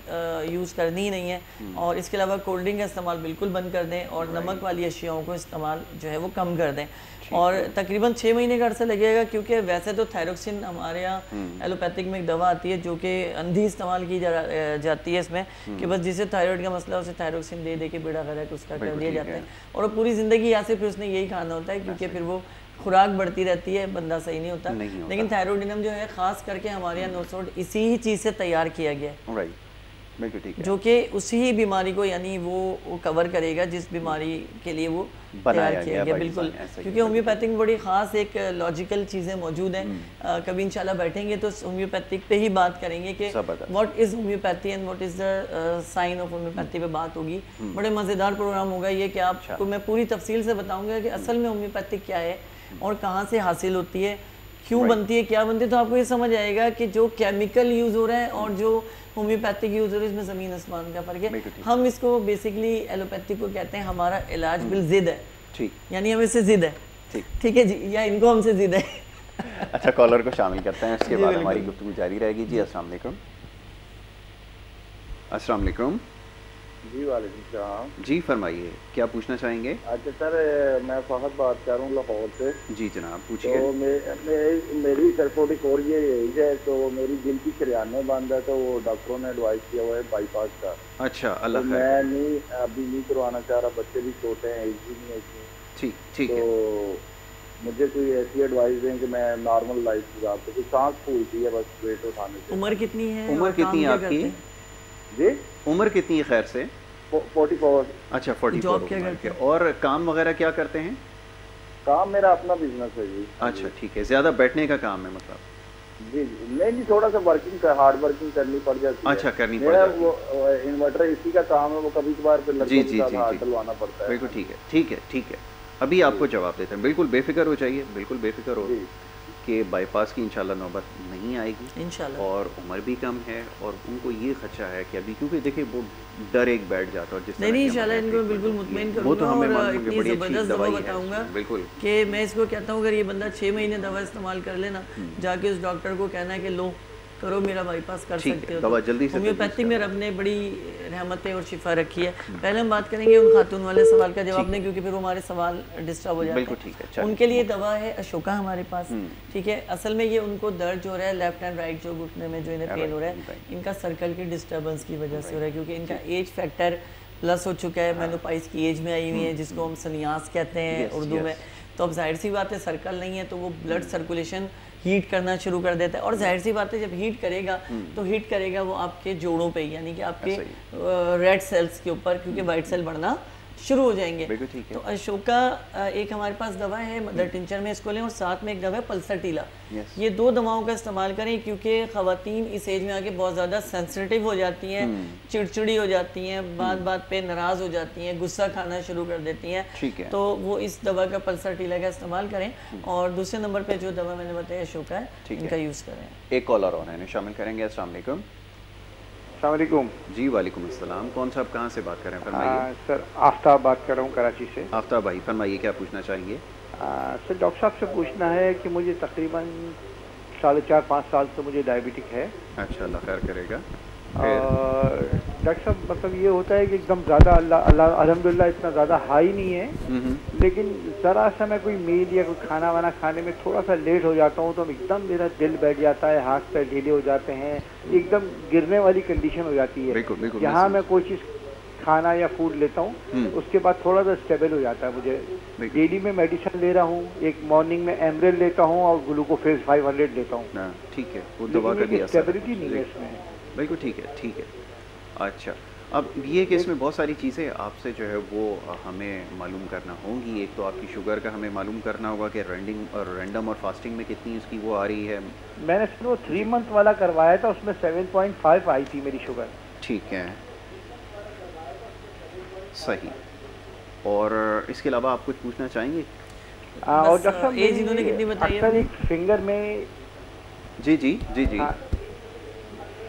यूज़ करनी ही नहीं है। और इसके अलावा कोल्ड ड्रिंक का इस्तेमाल बिल्कुल बंद कर दें और नमक वाली अशियाओं को इस्तेमाल जो है वो कम कर दें। और तकरीबन 6 महीने का अर्सा लगेगा, क्योंकि वैसे तो थायरोक्सिन हमारे यहाँ एलोपैथिक में एक दवा आती है जो कि अंधी इस्तेमाल की जाती है इसमें, कि बस जिसे थायराइड का मसला उसे थायरोक्सिन दे दे के बेड़ा गर्क उसका कर दिया जाता है और पूरी ज़िंदगी या फिर उसने यही खाना होता है, क्योंकि फिर वो खुराक बढ़ती रहती है, बंदा सही नहीं होता। लेकिन थायरोइडिज्म जो है ख़ास करके हमारे यहाँ नोसोड इसी ही चीज़ से तैयार किया गया है, जो कि उसी ही बीमारी को यानी वो कवर करेगा जिस बीमारी के लिए वो तैयार किया गया। बिल्कुल, क्योंकि होम्योपैथिक में बड़ी ख़ास एक लॉजिकल चीज़ें मौजूद हैं। कभी इंशाल्लाह बैठेंगे तो होम्योपैथिक पे ही बात करेंगे कि what is homeopathy and what is the sign of homeopathy पे बात होगी। बड़े मज़ेदार प्रोग्राम होगा ये कि आपको मैं पूरी तफसील से बताऊँगा कि असल में होम्योपैथिक क्या है और कहाँ से हासिल होती है, क्यों बनती है, क्या बनती है। तो आपको ये समझ आएगा कि जो केमिकल यूज़ हो रहा है और जो होम्योपैथिक यूज़ हो रहा है इसमें ज़मीन आसमान का फ़र्क है। हम इसको बेसिकली एलोपैथिक को कहते हैं हमारा इलाज बिल ज़िद है, यानी हमें इससे ज़िद है, ठीक है जी, या इनको हमसे ज़िद है। अच्छा, कॉलर को शामिल करते हैं, उसके बाद हमारी गुफ्तगू जारी रहेगी। जी अस्सलाम वालेकुम। अस्सलाम वालेकुम। जी वालेकुम सलाम। जी फरमाइए, क्या पूछना चाहेंगे? अच्छा सर, मैं फहद बात कर रहा हूँ लाहौर से। जी जनाब पूछिए। तो मेरी सर 44 ईयर एज है, तो मेरी दिल की शरियाने बंद है, तो वो डॉक्टरों ने एडवाइस किया हुआ है बाईपास का। अच्छा, अल्लाह तो मैं नहीं अभी नहीं करवाना चाह रहा, बच्चे भी छोटे हैं, एज भी नहीं है इतनी। ठीक है। तो मुझे कोई ऐसी एडवाइस दें कि मैं नॉर्मल लाइफ गुजार सकूं। सांस फूलती है बस वेट उठाने से। उम्र कितनी है? उम्र कितनी है आपकी? जी उम्र कितनी है खैर से? 44। अच्छा 44। जॉब क्या करते हैं? और काम वगैरह क्या करते हैं? काम मेरा अपना बिजनेस है जी। अच्छा ठीक है, ज़्यादा बैठने का काम है मतलब? जी नहीं, थोड़ा सा वर्किंग हार्ड वर्किंग करनी पड़ जाती है। अच्छा, करनी पड़ जाती है। वो इन्वर्टर इसी का काम है, वो कभी कभार फिर डलवाना पड़ता है। बिल्कुल ठीक है। अभी आपको जवाब देते हैं, बिल्कुल बेफिक्र हो जाइए, बिल्कुल बेफिक्र हो। कि बाईपास की इंशाल्लाह नौबत नहीं आएगी इंशाल्लाह। और उम्र भी कम है और उनको ये खदशा है कि अभी, क्योंकि देखिए वो डर एक बैठ जाता है, जिस नहीं इंशाल्लाह इनको बिल्कुल मुतमईन करूँगा और इतनी ज़बरदस्त दवा बताऊँगा बिल्कुल कि मैं इसको कहता हूँ अगर ये बंदा 6 महीने दवा इस्तेमाल कर लेना, जाके उस डॉक्टर को कहना है कि लो करो मेरा बाईपास कर सकते हो। दवा जल्दी से होम्योपैथी में रब ने बड़ी रहमतें और शिफा रखी है। पहले हम बात करेंगे उन खातून वाले सवाल का जवाब नहीं, क्योंकि फिर हमारे सवाल डिस्टर्ब हो जाते हैं। उनके लिए दवा है अशोका हमारे पास, ठीक है। असल में ये उनको दर्द हो रहा है लेफ्ट एंड राइट जो घुटने में जो इन्हें पेन हो रहा है, इनका सर्कल की डिस्टर्बेंस की वजह से हो रहा है, क्योंकि इनका एज फैक्टर प्लस हो चुका है, मेनोपाइज की एज में आई हुई है, जिसको हम सन्यास कहते हैं उर्दू में। तो अब जाहिर सी बात है सर्कल नहीं है तो वो ब्लड सर्कुलेशन हीट करना शुरू कर देता है, और जाहिर सी बात है जब हीट करेगा तो हीट करेगा वो आपके जोड़ों पे, यानी कि आपके रेड सेल्स के ऊपर, क्योंकि वाइट सेल बढ़ना शुरू हो जाएंगे। तो अशोका एक हमारे पास दवा है मदर टिंचर में, इसको लें, और साथ में एक दवा है पल्सरटीला। ये दो दवाओं का इस्तेमाल करें, क्योंकि ख़वातीन इस एज में आके बहुत ज़्यादा सेंसिटिव हो जाती हैं, चिड़चिड़ी हो जाती हैं, बात बात पे नाराज़ हो जाती हैं, गुस्सा खाना शुरू कर देती हैं। तो वो इस दवा का पल्सरटीला का इस्तेमाल करें, और दूसरे नंबर पर जो दवा मैंने बताया अशोका है, इनका यूज़ करें। एक कॉलर और है, शामिल करेंगे। अस्सलाम वालेकुम। अस्सलामुअलैकुम। जी वालेकुम अस्सलाम। कौन सा, आप कहाँ से बात कर रहे हैं, फरमाइए। सर आफ्ताब बात कर रहा हूँ कराची से। आफ्ताब भाई फरमाइए, क्या पूछना चाहेंगे? सर डॉक्टर साहब से पूछना है कि मुझे तकरीबन 4.5-5 साल से मुझे डायबिटिक है। अच्छा, अल्लाह खैर करेगा। डॉक्टर साहब मतलब ये होता है कि एकदम ज़्यादा अल्लाह अल्हम्दुलिल्लाह इतना ज़्यादा हाई नहीं है, लेकिन ज़रा सा मैं कोई मील या कोई खाना वाना खाने में थोड़ा सा लेट हो जाता हूँ तो एकदम मेरा दिल बैठ जाता है, हाथ पैर ढीले हो जाते हैं, एकदम गिरने वाली कंडीशन हो जाती है। यहाँ मैं कोई चीज़ खाना या फूड लेता हूँ उसके बाद थोड़ा सा स्टेबल हो जाता है। मुझे डेली में मेडिसिन ले रहा हूँ, एक मॉर्निंग में एमरेल लेता हूँ और ग्लूकोफेज 500 लेता हूँ। ठीक है, वो दवा का भी स्टेबिलिटी नहीं है इसमें। बिल्कुल ठीक है, ठीक है। अच्छा, अब ये कि इसमें बहुत सारी चीज़ें आपसे जो है वो हमें मालूम करना होंगी। एक तो आपकी शुगर का हमें मालूम करना होगा कि रैंडम और फास्टिंग में कितनी उसकी वो आ रही है। मैंने वो 3 मंथ वाला करवाया था, उसमें 7.5 आई थी मेरी शुगर। ठीक है, सही। और इसके अलावा आप कुछ पूछना चाहेंगे? और डॉक्टर साहब एज इन्होंने कितनी बताई है? अक्सर एक फिंगर में जी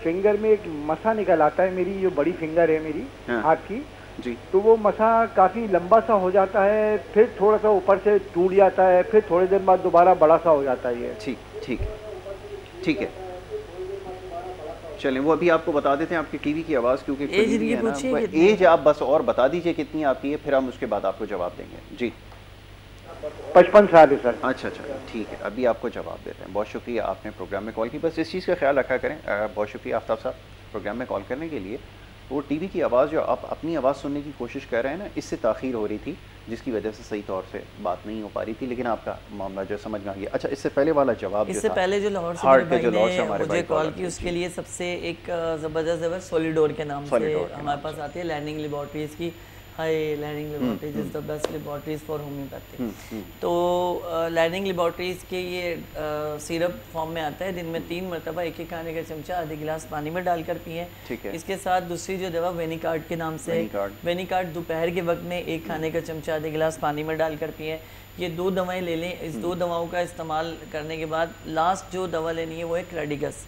फिंगर में एक मसा निकल आता है, मेरी जो बड़ी फिंगर है मेरी हाथ की जी, तो वो मसा काफ़ी लंबा सा हो जाता है, फिर थोड़ा सा ऊपर से टूट जाता है, फिर थोड़े दिन बाद दोबारा बड़ा सा हो जाता है। ठीक है। चलें, वो अभी आपको बता देते हैं आपकी टीवी की आवाज़, क्योंकि एज आप बस और बता दीजिए कितनी आपकी है, फिर हम उसके बाद आपको जवाब देंगे। जी 55 साल है सर। अच्छा, ठीक है, अभी आपको जवाब देते हैं। बहुत शुक्रिया, आपने प्रोग्राम में कॉल की। बस इस चीज़ का ख्याल रखा करें। बहुत शुक्रिया आफ्ताब साहब प्रोग्राम में कॉल करने के लिए। वो टीवी की आवाज़ जो आप अपनी आवाज़ सुनने की कोशिश कर रहे हैं ना, इससे ताख़ीर हो रही थी, जिसकी वजह से सही तौर से बात नहीं हो पा रही थी, लेकिन आपका मामला जो समझ में आ गया। अच्छा, इससे पहले वाला जवाब, इससे पहले जो लाहौर से मुझे कॉल की, उसके लिए सबसे एक ज़बरदस्त दवा सॉलिडोर के नाम से हमारे पास आती है, लैंडिंग लेबॉर्ट्रीज़ की। Landing laboratories is the best laboratories for homeopathy. तो लैंडिंग लेबॉर्ट्रीज के ये सिरप फॉर्म में आता है, दिन में 3 मरतबा एक खाने का चमचा आधे गिलास पानी में डालकर पिए। इसके साथ दूसरी जो दवा वेनिकार्ड के नाम से, वेनिकार्ड दोपहर के वक्त में 1 खाने का चमचा आधे गिलास पानी में डालकर पिए। ये 2 दवाएं ले लें। इस 2 दवाओं का इस्तेमाल करने के बाद लास्ट जो दवा लेनी है वो है क्रेडिगस।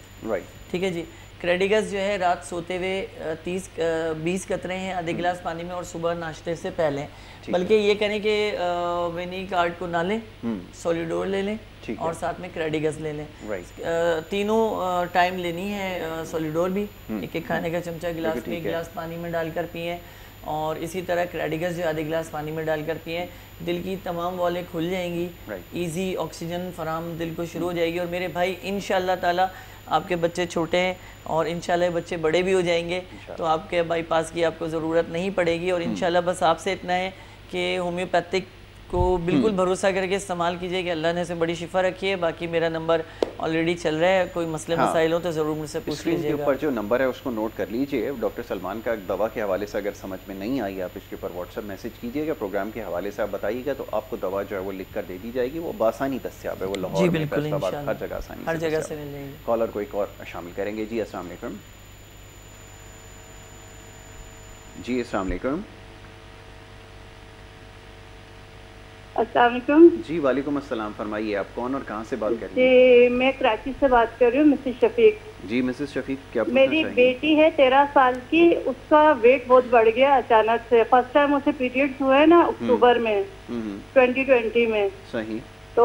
ठीक है जी। क्रेडिगस जो है रात सोते हुए 20 कतरे हैं आधे गिलास पानी में, और सुबह नाश्ते से पहले। बल्कि ये करें कि वेनिकार्ड को ना लें, सॉलिडोर ले लें और साथ में क्रेडिगस ले लें। तीनों टाइम लेनी है सॉलिडोर भी, एक खाने का चमचा गिलास में 1 गिलास पानी में डालकर पिए, और इसी तरह क्रेडिगस जो आधे गिलास पानी में डालकर पिए। दिल की तमाम वॉलें खुल जाएंगी, इजी ऑक्सीजन फराम दिल को शुरू हो जाएगी। और मेरे भाई इंशाअल्लाह ताला आपके बच्चे छोटे हैं और इंशाल्लाह बच्चे बड़े भी हो जाएंगे, तो आपके बाईपास की आपको ज़रूरत नहीं पड़ेगी। और इंशाल्लाह बस आपसे इतना है कि होम्योपैथिक को बिल्कुल भरोसा करके इस्तेमाल कीजिए कि अल्लाह ने उसे बड़ी शिफा रखी है। बाकी मेरा नंबर ऑलरेडी चल रहा है, कोई मसले मसाइल हो तो ज़रूर मुझसे पूछ लीजिएगा। इसके ऊपर जो नंबर है उसको नोट कर लीजिए। डॉक्टर सलमान का दवा के हवाले से अगर समझ में नहीं आई, आप इसके ऊपर व्हाट्सएप मैसेज कीजिएगा, प्रोग्राम के हवाले से आप बताइएगा, तो आपको दवा जो है वो लिख कर दे दी जाएगी। वो बासानी दस्तियाब है, वो लाहौर में, फैसलाबाद, हर जगह आसानी, हर जगह से मिल जाएगी। कॉलर को एक और शामिल करेंगे। जी अस्सलाम वालेकुम। जी अस्सलाम वालेकुम। अस्सलाम वालेकुम। जी वालेकुम अस्सलाम, फरमाइए आप कौन और कहाँ से बात कर रही जी मैं कराची से बात कर रही हूँ, मिसेस शफीक। हैं? जी मिसेस शफीक, क्या पूछना मेरी चाहेंगी? बेटी है 13 साल की, उसका वेट बहुत बढ़ गया अचानक से। फर्स्ट टाइम उसे पीरियड्स हुए हैं ना अक्टूबर में 2020 में, सही। तो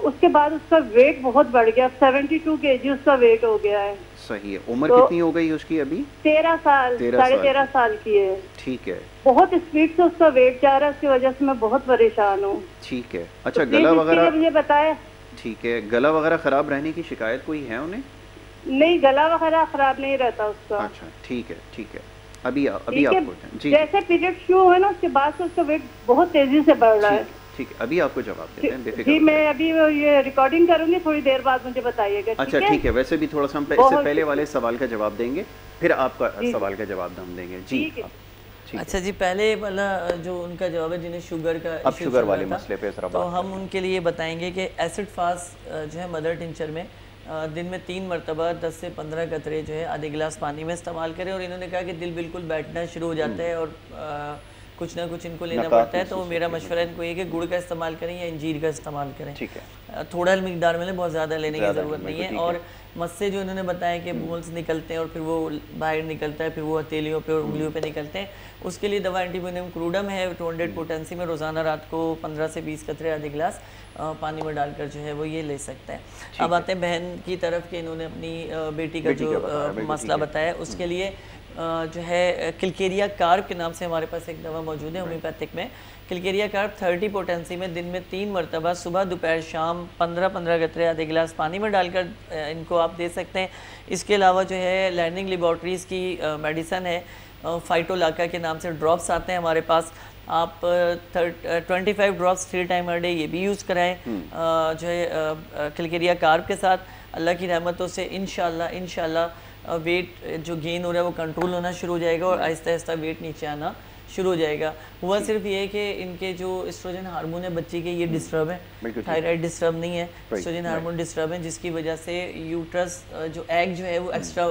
उसके बाद उसका वेट बहुत बढ़ गया। 72 kg उसका वेट हो गया है। सही है। उम्र तो कितनी हो गई उसकी अभी? 13 साल, 13.5 साल की है। ठीक है। बहुत स्पीड से उसका वेट जा रहा है, उसकी वजह से मैं बहुत परेशान हूँ। ठीक है। अच्छा तो गला प्लीज वगैरह? इसके लिए मुझे बताए। ठीक है। गला वगैरह खराब रहने की शिकायत कोई है उन्हें? नहीं, गला वगैरह खराब नहीं रहता उसका। अच्छा ठीक है, ठीक है। अभी ठीक है। आपको जी जैसे पीरियड शुरू हुए ना उसके बाद से उसका वेट बहुत तेजी से बढ़ रहा है। ठीक है, अभी आपको जवाब देते हैं, बेफिक्र जी हो मैं अभी ये रिकॉर्डिंग करूंगी, थोड़ी देर बाद मुझे बताइएगा। अच्छा ठीक है। वैसे भी थोड़ा सा हम इससे पहले वाले सवाल का जवाब देंगे, फिर आपका सवाल का जवाब हम देंगे। जी अच्छा जी, पहले वाला जो उनका जवाब है जिन्हें शुगर का अब शुगर वाले मसले पे तो हम उनके लिए बताएंगे कि एसिड फास्ट जो है मदर टिंचर में दिन में 3 मरतबा 10 से 15 कतरे जो है आधे गिलास पानी में इस्तेमाल करें। और इन्होंने कहा कि दिल बिल्कुल बैठना शुरू हो जाता है और कुछ ना कुछ इनको लेना पड़ता है, तो मेरा मशवरा इनको ये कि गुड़ का इस्तेमाल करें या अंजीर का इस्तेमाल करें। ठीक है। थोड़ा मिकदार में, बहुत ज़्यादा लेने की ज़रूरत नहीं है। और मस्से जो इन्होंने बताया कि बोन्स निकलते हैं और फिर वो बाहर निकलता है, फिर वो हथेलियों पे और उंगलियों पे निकलते हैं, उसके लिए दवा एंटीबोनियम क्रूडम है 200 पोटेंसी में। रोज़ाना रात को 15 से 20 कतरे आधे गिलास पानी में डालकर जो है वो ये ले सकते हैं। अब आते हैं बहन की तरफ कि इन्होंने अपनी बेटी का जो मसला बताया, उसके लिए जो है किलकेरिया कार्ब के नाम से हमारे पास एक दवा मौजूद है होम्योपैथिक में। किलकेरिया कार्ब 30 पोटेंसी में दिन में 3 मरतबा सुबह दोपहर शाम 15-15 कतरे आधे गिलास पानी में डालकर इनको आप दे सकते हैं। इसके अलावा जो है लैंडिंग लेबॉर्ट्रीज़ की मेडिसन है, फाइटोलाका के नाम से ड्रॉप्स आते हैं हमारे पास। आप 25 ड्रॉप्स 3 टाइम हर डे ये भी यूज़ कराएं जो है किलकेरिया कार्ब के साथ। अल्लाह की रहमतों से इंशाल्लाह वेट जो गेन हो रहा है वो कंट्रोल होना शुरू हो जाएगा और आहिस्ता आहिस्ता वेट नीचे आना शुरू हो जाएगा। हुआ सिर्फ ये है कि इनके जो एस्ट्रोजन हार्मोन है बच्चे के ये डिस्टर्ब है, थायराइड डिस्टर्ब नहीं है, एस्ट्रोजन हार्मोन डिस्टर्ब है, जिसकी वजह से यूट्रस जो एग जो है वो एक्स्ट्रा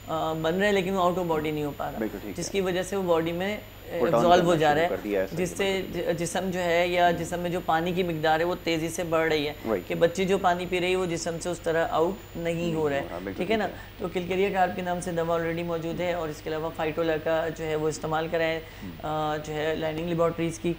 बन रहा है लेकिन वो आउट ऑफ बॉडी नहीं हो पा रहा, जिसकी वजह से वो बॉडी में एब्जॉल्व हो जा रहा है, जिससे जिस्म जो है या जिस्म में जो पानी की मिकदार है वो तेज़ी से बढ़ रही है कि बच्ची जो पानी पी रही है वो जिस्म से उस तरह आउट नहीं हो रहा है। ठीक है ना। तो किलकेरिया कार्ब के नाम से दवा ऑलरेडी मौजूद है और इसके अलावा फाइटोलाका जो है वो इस्तेमाल कराएं, जो है लैंडिंग लेबॉर्ट्रीज़ की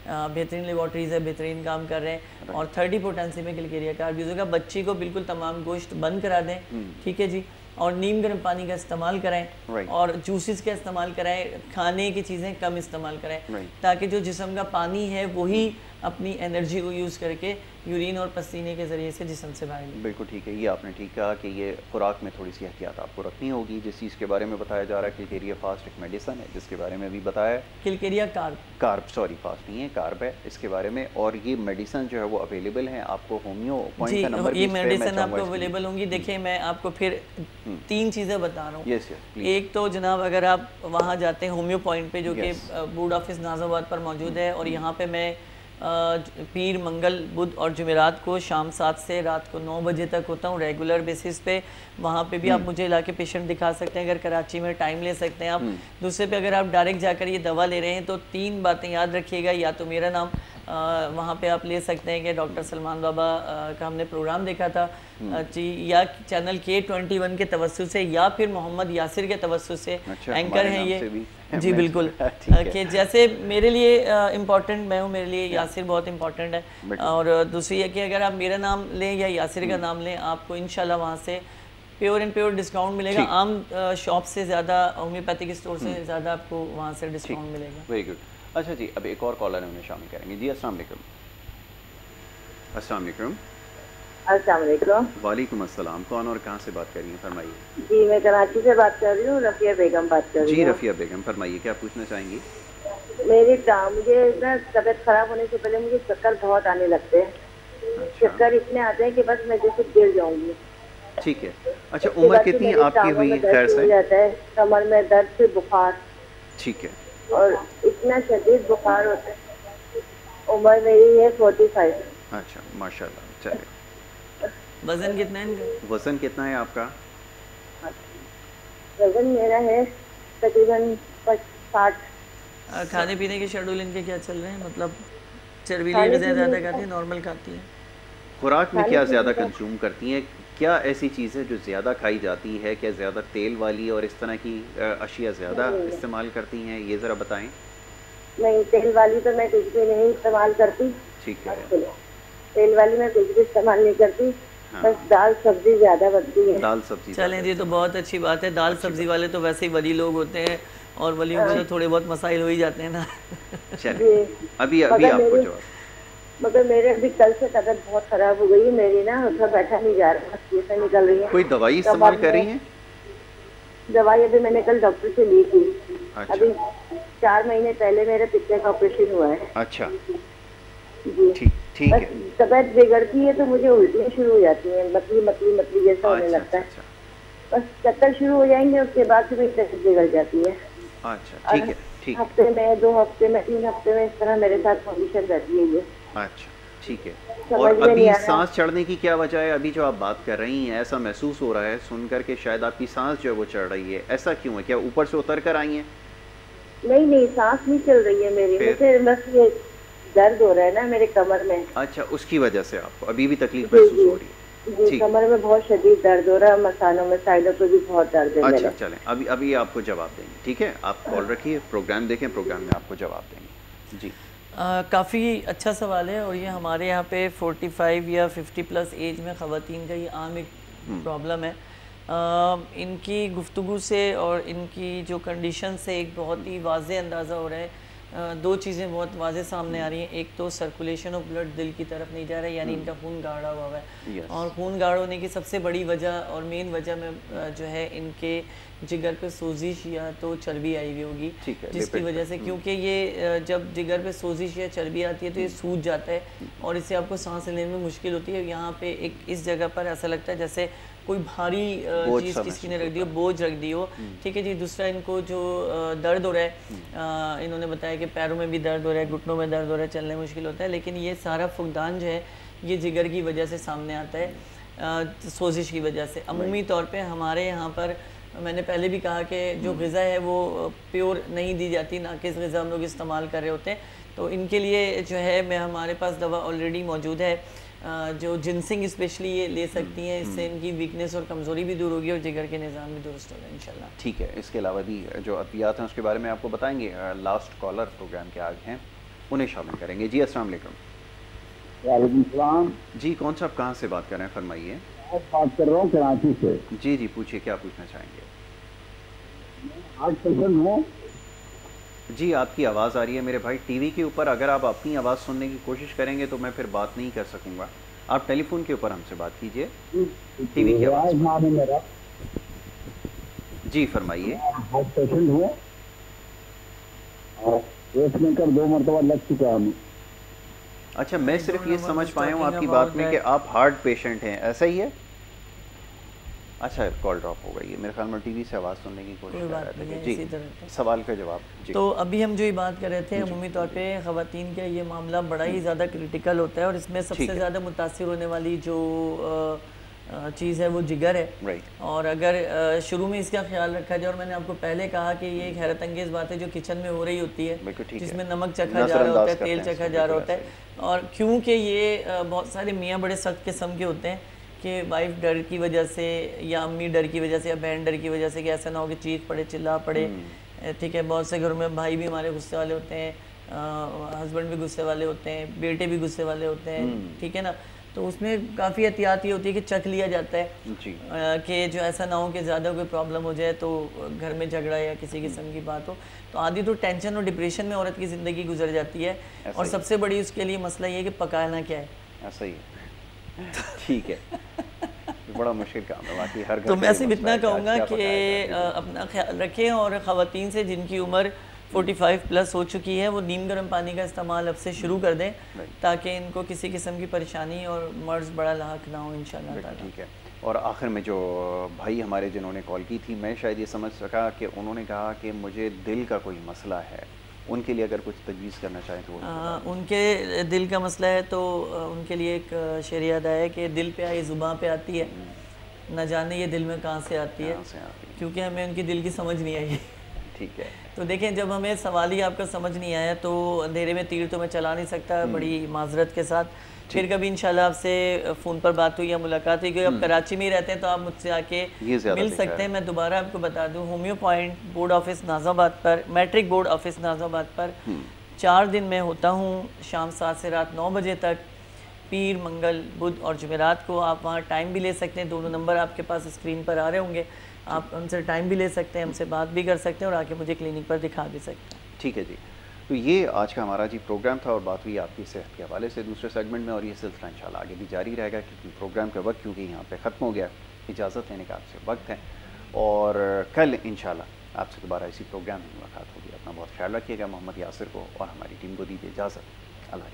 बेहतरीन लेबॉर्ट्रीज़ है, बेहतरीन काम कर रहे हैं। और 30 पोटेंसी में किलकेरिया कार्ब यूज़ होगा। बच्ची को बिल्कुल तमाम गोश्त बंद करा दें, ठीक है जी, और नीम गर्म पानी का इस्तेमाल कराएं और जूसेस का इस्तेमाल कराएं, खाने की चीज़ें कम इस्तेमाल कराएं ताकि जो जिस्म का पानी है वही अपनी एनर्जी को यूज़ करके यूरिन और पसीने के ज़रिए से जिस्म से बाहर। बिल्कुल ठीक है। ये आपने ठीक कहा कि ये खुराक में थोड़ी सी एहतियात आपको रखनी होगी। जिस चीज़ के बारे में बताया जा रहा है किलकेरिया फास्ट एक मेडिसन है जिसके बारे में अभी बताया, किलकेरिया कार्ब सॉरी फास्ट नहीं है, कार्ब है इसके बारे में। और ये मेडिसन जो है वो अवेलेबल है आपको होम्यो पॉइंट का नंबर ये मेडिसन आपको अवेलेबल होंगी। देखिए मैं आपको फिर 3 चीज़ें बता रहा हूँ। एक तो जनाब अगर आप वहाँ जाते हैं होम्यो पॉइंट पे जो कि बूड ऑफिस नाज़ाबाद पर मौजूद है, और यहाँ पे मैं पीर मंगल बुध और जुमेरात को शाम 7 से रात को 9 बजे तक होता हूँ रेगुलर बेसिस पे। वहाँ पे भी आप मुझे लाके पेशेंट दिखा सकते हैं, अगर कराची में टाइम ले सकते हैं आप। दूसरे पे अगर आप डायरेक्ट जाकर ये दवा ले रहे हैं तो 3 बातें याद रखिएगा। या तो मेरा नाम वहाँ पे आप ले सकते हैं कि डॉक्टर सलमान बाबा का हमने प्रोग्राम देखा था जी, या चैनल K21 के तवस्सुस से, या फिर मोहम्मद यासिर के तवस्सुस से। एंकर हैं ये जी बिल्कुल कि जैसे मेरे लिए इम्पोर्टेंट मैं हूँ, मेरे लिए यासिर बहुत इम्पोर्टेंट है। और दूसरी है कि अगर आप मेरा नाम लें या यासिर का नाम लें, आपको इंशाल्लाह वहाँ से प्योर एंड प्योर डिस्काउंट मिलेगा। आम शॉप से ज़्यादा, होम्योपैथिक स्टोर से ज़्यादा आपको वहाँ से डिस्काउंट मिलेगा। Very good. अच्छा जी, अब एक और कॉलर है, उन्हें शामिल करेंगे। जी अस्सलाम वालेकुम। अस्सलाम वालेकुम। अस्सलाम वालेकुम। वालेकुम अस्सलाम। कौन और कहाँ से बात कर रही हैं, फरमाइए। जी मैं कराची से बात कर रही हूँ, रफ़िया बेगम बात कर रही हूँ। जी रफ़िया बेगम, फरमाइए क्या पूछना चाहेंगी। मुझे ना तबीयत खराब होने से पहले मुझे चक्कर बहुत आने लगते हैं। चक्कर इतने आते हैं कि बस मैं जैसे गिर जाऊंगी। ठीक है। अच्छा उम्र कितनी आपकी हुई? खैर से जाता है, कमर में दर्द से बुखार। ठीक है। और इतना शदीद बुखार होता है। उम्र मेरी है 45। अच्छा माशाल्लाह। चलिए, वजन कितना है? वजन कितना है आपका? वजन मेरा है तकरीबन 60। खाने पीने के शेड्यूल इनके क्या चल रहे हैं, मतलब चर्बी ज़्यादा खाती है, नॉर्मल खाती है? खुराक में क्या ज़्यादा कंज्यूम करती हैं? क्या ऐसी चीज़ है जो ज़्यादा खाई जाती है? क्या ज़्यादा तेल वाली और इस तरह की अशिया ज़्यादा इस्तेमाल करती हैं, ये ज़रा बताएं। नहीं, तेल वाली तो मैं कुछ भी नहीं इस्तेमाल करती। ठीक है, तेल वाली मैं कुछ भी इस्तेमाल नहीं करती। हाँ। बस दाल सब्जी ज़्यादा बनती है। दाल सब्जी। चलें जी, तो बहुत अच्छी बात है। दाल सब्जी वाले तो वैसे ही वली लोग होते हैं और वलियों के तो थोड़े बहुत मसाइल हो ही जाते हैं ना। चलिए, अभी आपको जवाब। मगर मेरे अभी कल से तबीयत बहुत खराब हो गई है मेरी ना, उठा बैठा नहीं जा रहा, से निकल रही है। कोई दवाई इस्तेमाल कर रही हैं? दवाई अभी मैंने कल डॉक्टर से ली थी। अच्छा। अभी 4 महीने पहले मेरे पित्ते का ऑपरेशन हुआ है। अच्छा जी, ठीक है। तबीयत बिगड़ती है तो मुझे उल्टियाँ शुरू हो जाती हैं, मतली जैसा होने लगता है। बस चक्कर शुरू हो जाएंगे, उसके बाद से मेरी तबीयत बिगड़ जाती है। अच्छा, ठीक है, ठीक। हफ्ते में, 2 हफ्ते में, 3 हफ्ते में इस तरह मेरे साथ कंडीशन रहती है ये। अच्छा, ठीक है। और अभी सांस चढ़ने की क्या वजह है? अभी जो आप बात कर रही हैं, ऐसा महसूस हो रहा है सुन करके शायद आपकी सांस जो है वो चढ़ रही है, ऐसा क्यों है? क्या ऊपर से उतर कर आई हैं? नहीं, सांस नहीं चल रही है मेरी, मुझे बस ये दर्द हो रहा है ना मेरे कमर में। अच्छा, उसकी वजह से आपको अभी भी तकलीफ महसूस हो रही है? जी, कमर में बहुत शदीद दर्द हो रहा है, मसानों में, साइडों पे भी बहुत दर्द है। अच्छा, चलें, अभी आपको जवाब देंगे, ठीक है? आप कॉल रखिए, प्रोग्राम देखें, प्रोग्राम में आपको जवाब देंगे। जी, काफ़ी अच्छा सवाल है और ये हमारे यहाँ पे 45 या 50+ एज में ख़वातीन का ये आम एक प्रॉब्लम है। इनकी गुफ्तगू से और इनकी जो कंडीशन से एक बहुत ही वाज़ेह अंदाज़ा हो रहा है। 2 चीज़ें बहुत वाज़ेह सामने आ रही हैं। एक तो सर्कुलेशन ऑफ ब्लड दिल की तरफ नहीं जा रहा है, यानी इनका खून गाढ़ा हुआ है। और खून गाढ़ा होने की सबसे बड़ी वजह और मेन वजह में जो है इनके जिगर पे सोजिश या तो चर्बी आई हुई होगी, जिसकी वजह से, क्योंकि ये जब जिगर पे सोजिश या चर्बी आती है तो ये सूज जाता है और इससे आपको सांस लेने में मुश्किल होती है। यहाँ पे एक इस जगह पर ऐसा लगता है जैसे कोई भारी चीज़ किसी ने रख दी हो, बोझ रख दी हो। ठीक है जी। दूसरा, इनको जो दर्द हो रहा है, इन्होंने बताया कि पैरों में भी दर्द हो रहा है, घुटनों में दर्द हो रहा है, चलने मुश्किल होता है, लेकिन ये सारा फुकदान जो है ये जिगर की वजह से सामने आता है, सोजिश की वजह से। अमूमी तौर पर हमारे यहाँ पर मैंने पहले भी कहा कि जो ग़िज़ा है वो प्योर नहीं दी जाती, नाकिस ग़िज़ा हम लोग इस्तेमाल कर रहे होते हैं। तो इनके लिए जो है हमारे पास दवा ऑलरेडी मौजूद है, जो जिनसिंग स्पेशली ये ले सकती हैं। इससे इनकी वीकनेस और कमज़ोरी भी दूर होगी और जिगर के निज़ाम भी दुरुस्त होगा इंशाल्लाह। ठीक है। इसके अलावा भी जो अद्वियात हैं उसके बारे में आपको बताएंगे। लास्ट कॉलर प्रोग्राम के आगे हैं, उन्हें शामिल करेंगे। जी, अस्सलाम वालेकुम। वालेकुम सलाम। जी, कौन सा, आप कहाँ से बात कर रहे हैं, फरमाइए। बात कर रहा हूँ कराची से। जी, पूछिए, क्या पूछना चाहेंगे? हार्ट पेशेंट हूँ। जी, आपकी आवाज़ आ रही है मेरे भाई टीवी के ऊपर। अगर आप अपनी आवाज़ सुनने की कोशिश करेंगे तो मैं फिर बात नहीं कर सकूंगा। आप टेलीफोन के ऊपर हमसे बात कीजिए, टीवी की आवाज़। मेरा जी, फरमाइए। हार्ट पेशेंट हूँ और पेसमेकर 2 मरतबा लग चुका हूँ। अच्छा, मैं सिर्फ ये समझ पाया हूँ आपकी बात में कि आप हार्ट पेशेंट हैं, ऐसा ही है? अच्छा, कॉल ड्रॉप हो गई है मेरे ख्याल में। टीवी से आवाज़ सुनने की कोशिश कर रहे थे। जी, सवाल का जवाब। जी, तो अभी हम जो ये बात कर रहे थे, अमूमी तौर पे ख़वातीन का ये मामला बड़ा ही ज़्यादा क्रिटिकल होता है और इसमें सबसे ज़्यादा मुतासिर होने वाली जो चीज़ है वो जिगर है। और अगर शुरू में इसका ख्याल रखा जाए, और मैंने आपको पहले कहा कि ये एक हैरत अंगेज़ बात है जो किचन में हो रही होती है, जिसमें नमक चखा जा रहा होता है, तेल चखा जा रहा होता है। और क्योंकि ये बहुत सारे मियाँ बड़े सख्त किस्म के होते हैं कि वाइफ डर की वजह से या अम्मी डर की वजह से या बहन डर की वजह से कि ऐसा ना हो कि चीख पड़े, चिल्ला पड़े। ठीक है, बहुत से घरों में भाई भी हमारे गुस्से वाले होते हैं, हस्बैंड भी गुस्से वाले होते हैं, बेटे भी गुस्से वाले होते हैं। ठीक है ना, तो उसमें काफ़ी एहतियात ये होती है कि चख लिया जाता है कि जो ऐसा ना हो कि ज़्यादा कोई प्रॉब्लम हो जाए तो घर में झगड़ा या किसी किस्म की बात हो। तो आधी तो टेंशन और डिप्रेशन में औरत की ज़िंदगी गुजर जाती है और सबसे बड़ी उसके लिए मसला ये है कि पकाना क्या है। ऐसा ही है। ठीक है, बड़ा मुश्किल काम है बाकी हर घर। तो मैं सिर्फ इतना कहूँगा कि अपना ख्याल रखें और ख़वातीन से जिनकी उम्र 45+ हो चुकी है वो नीम गर्म पानी का इस्तेमाल अब से शुरू कर दें ताकि इनको किसी किस्म की परेशानी और मर्ज़ बड़ा लाक ना हो इंशाल्लाह ताला। ठीक है। और आखिर में जो भाई हमारे जिन्होंने कॉल की थी, मैं शायद ये समझ सका कि उन्होंने कहा कि मुझे दिल का कोई मसला है, उनके लिए अगर कुछ तजवीज़ करना चाहें तो उनके दिल का मसला है तो उनके लिए एक शेर याद आया कि दिल पे आई ज़ुबान पे आती है, न जाने ये दिल में कहाँ से आती है, क्योंकि हमें उनकी दिल की समझ नहीं आई। ठीक है। तो देखें, जब हमें सवाल ही आपका समझ नहीं आया तो अंधेरे में तीर तो मैं चला नहीं सकता, बड़ी माजरत के साथ। फिर कभी इंशाल्लाह आपसे फ़ोन पर बात हुई या मुलाकात हुई, क्योंकि आप कराची में ही रहते हैं तो आप मुझसे आके मिल सकते हैं। मैं दोबारा आपको बता दूं, homeo point board office Nazabad पर, मैट्रिक बोर्ड ऑफिस नाज़ाबाद पर 4 दिन में होता हूँ, शाम 7 से रात 9 बजे तक, पीर, मंगल, बुध और जुमेरात को। आप वहाँ टाइम भी ले सकते हैं, दोनों नंबर आपके पास स्क्रीन पर आ रहे होंगे, आप उनसे टाइम भी ले सकते हैं, हमसे बात भी कर सकते हैं और आके मुझे क्लिनिक पर दिखा भी सकते हैं। ठीक है जी। तो ये आज का हमारा जी प्रोग्राम था और बात हुई आपकी सेहत के हवाले से दूसरे सेगमेंट में, और ये सिलसिला इंशाल्लाह आगे भी जारी रहेगा, क्योंकि प्रोग्राम का वक्त क्योंकि यहाँ पे ख़त्म हो गया, इजाज़त लेने का आपसे वक्त है, और कल इंशाल्लाह आपसे दोबारा इसी प्रोग्राम में मुलाकात होगी। अपना बहुत ख्याल रखिएगा। मोहम्मद यासिर को और हमारी टीम को दीजिए इजाज़त। अल्लाह।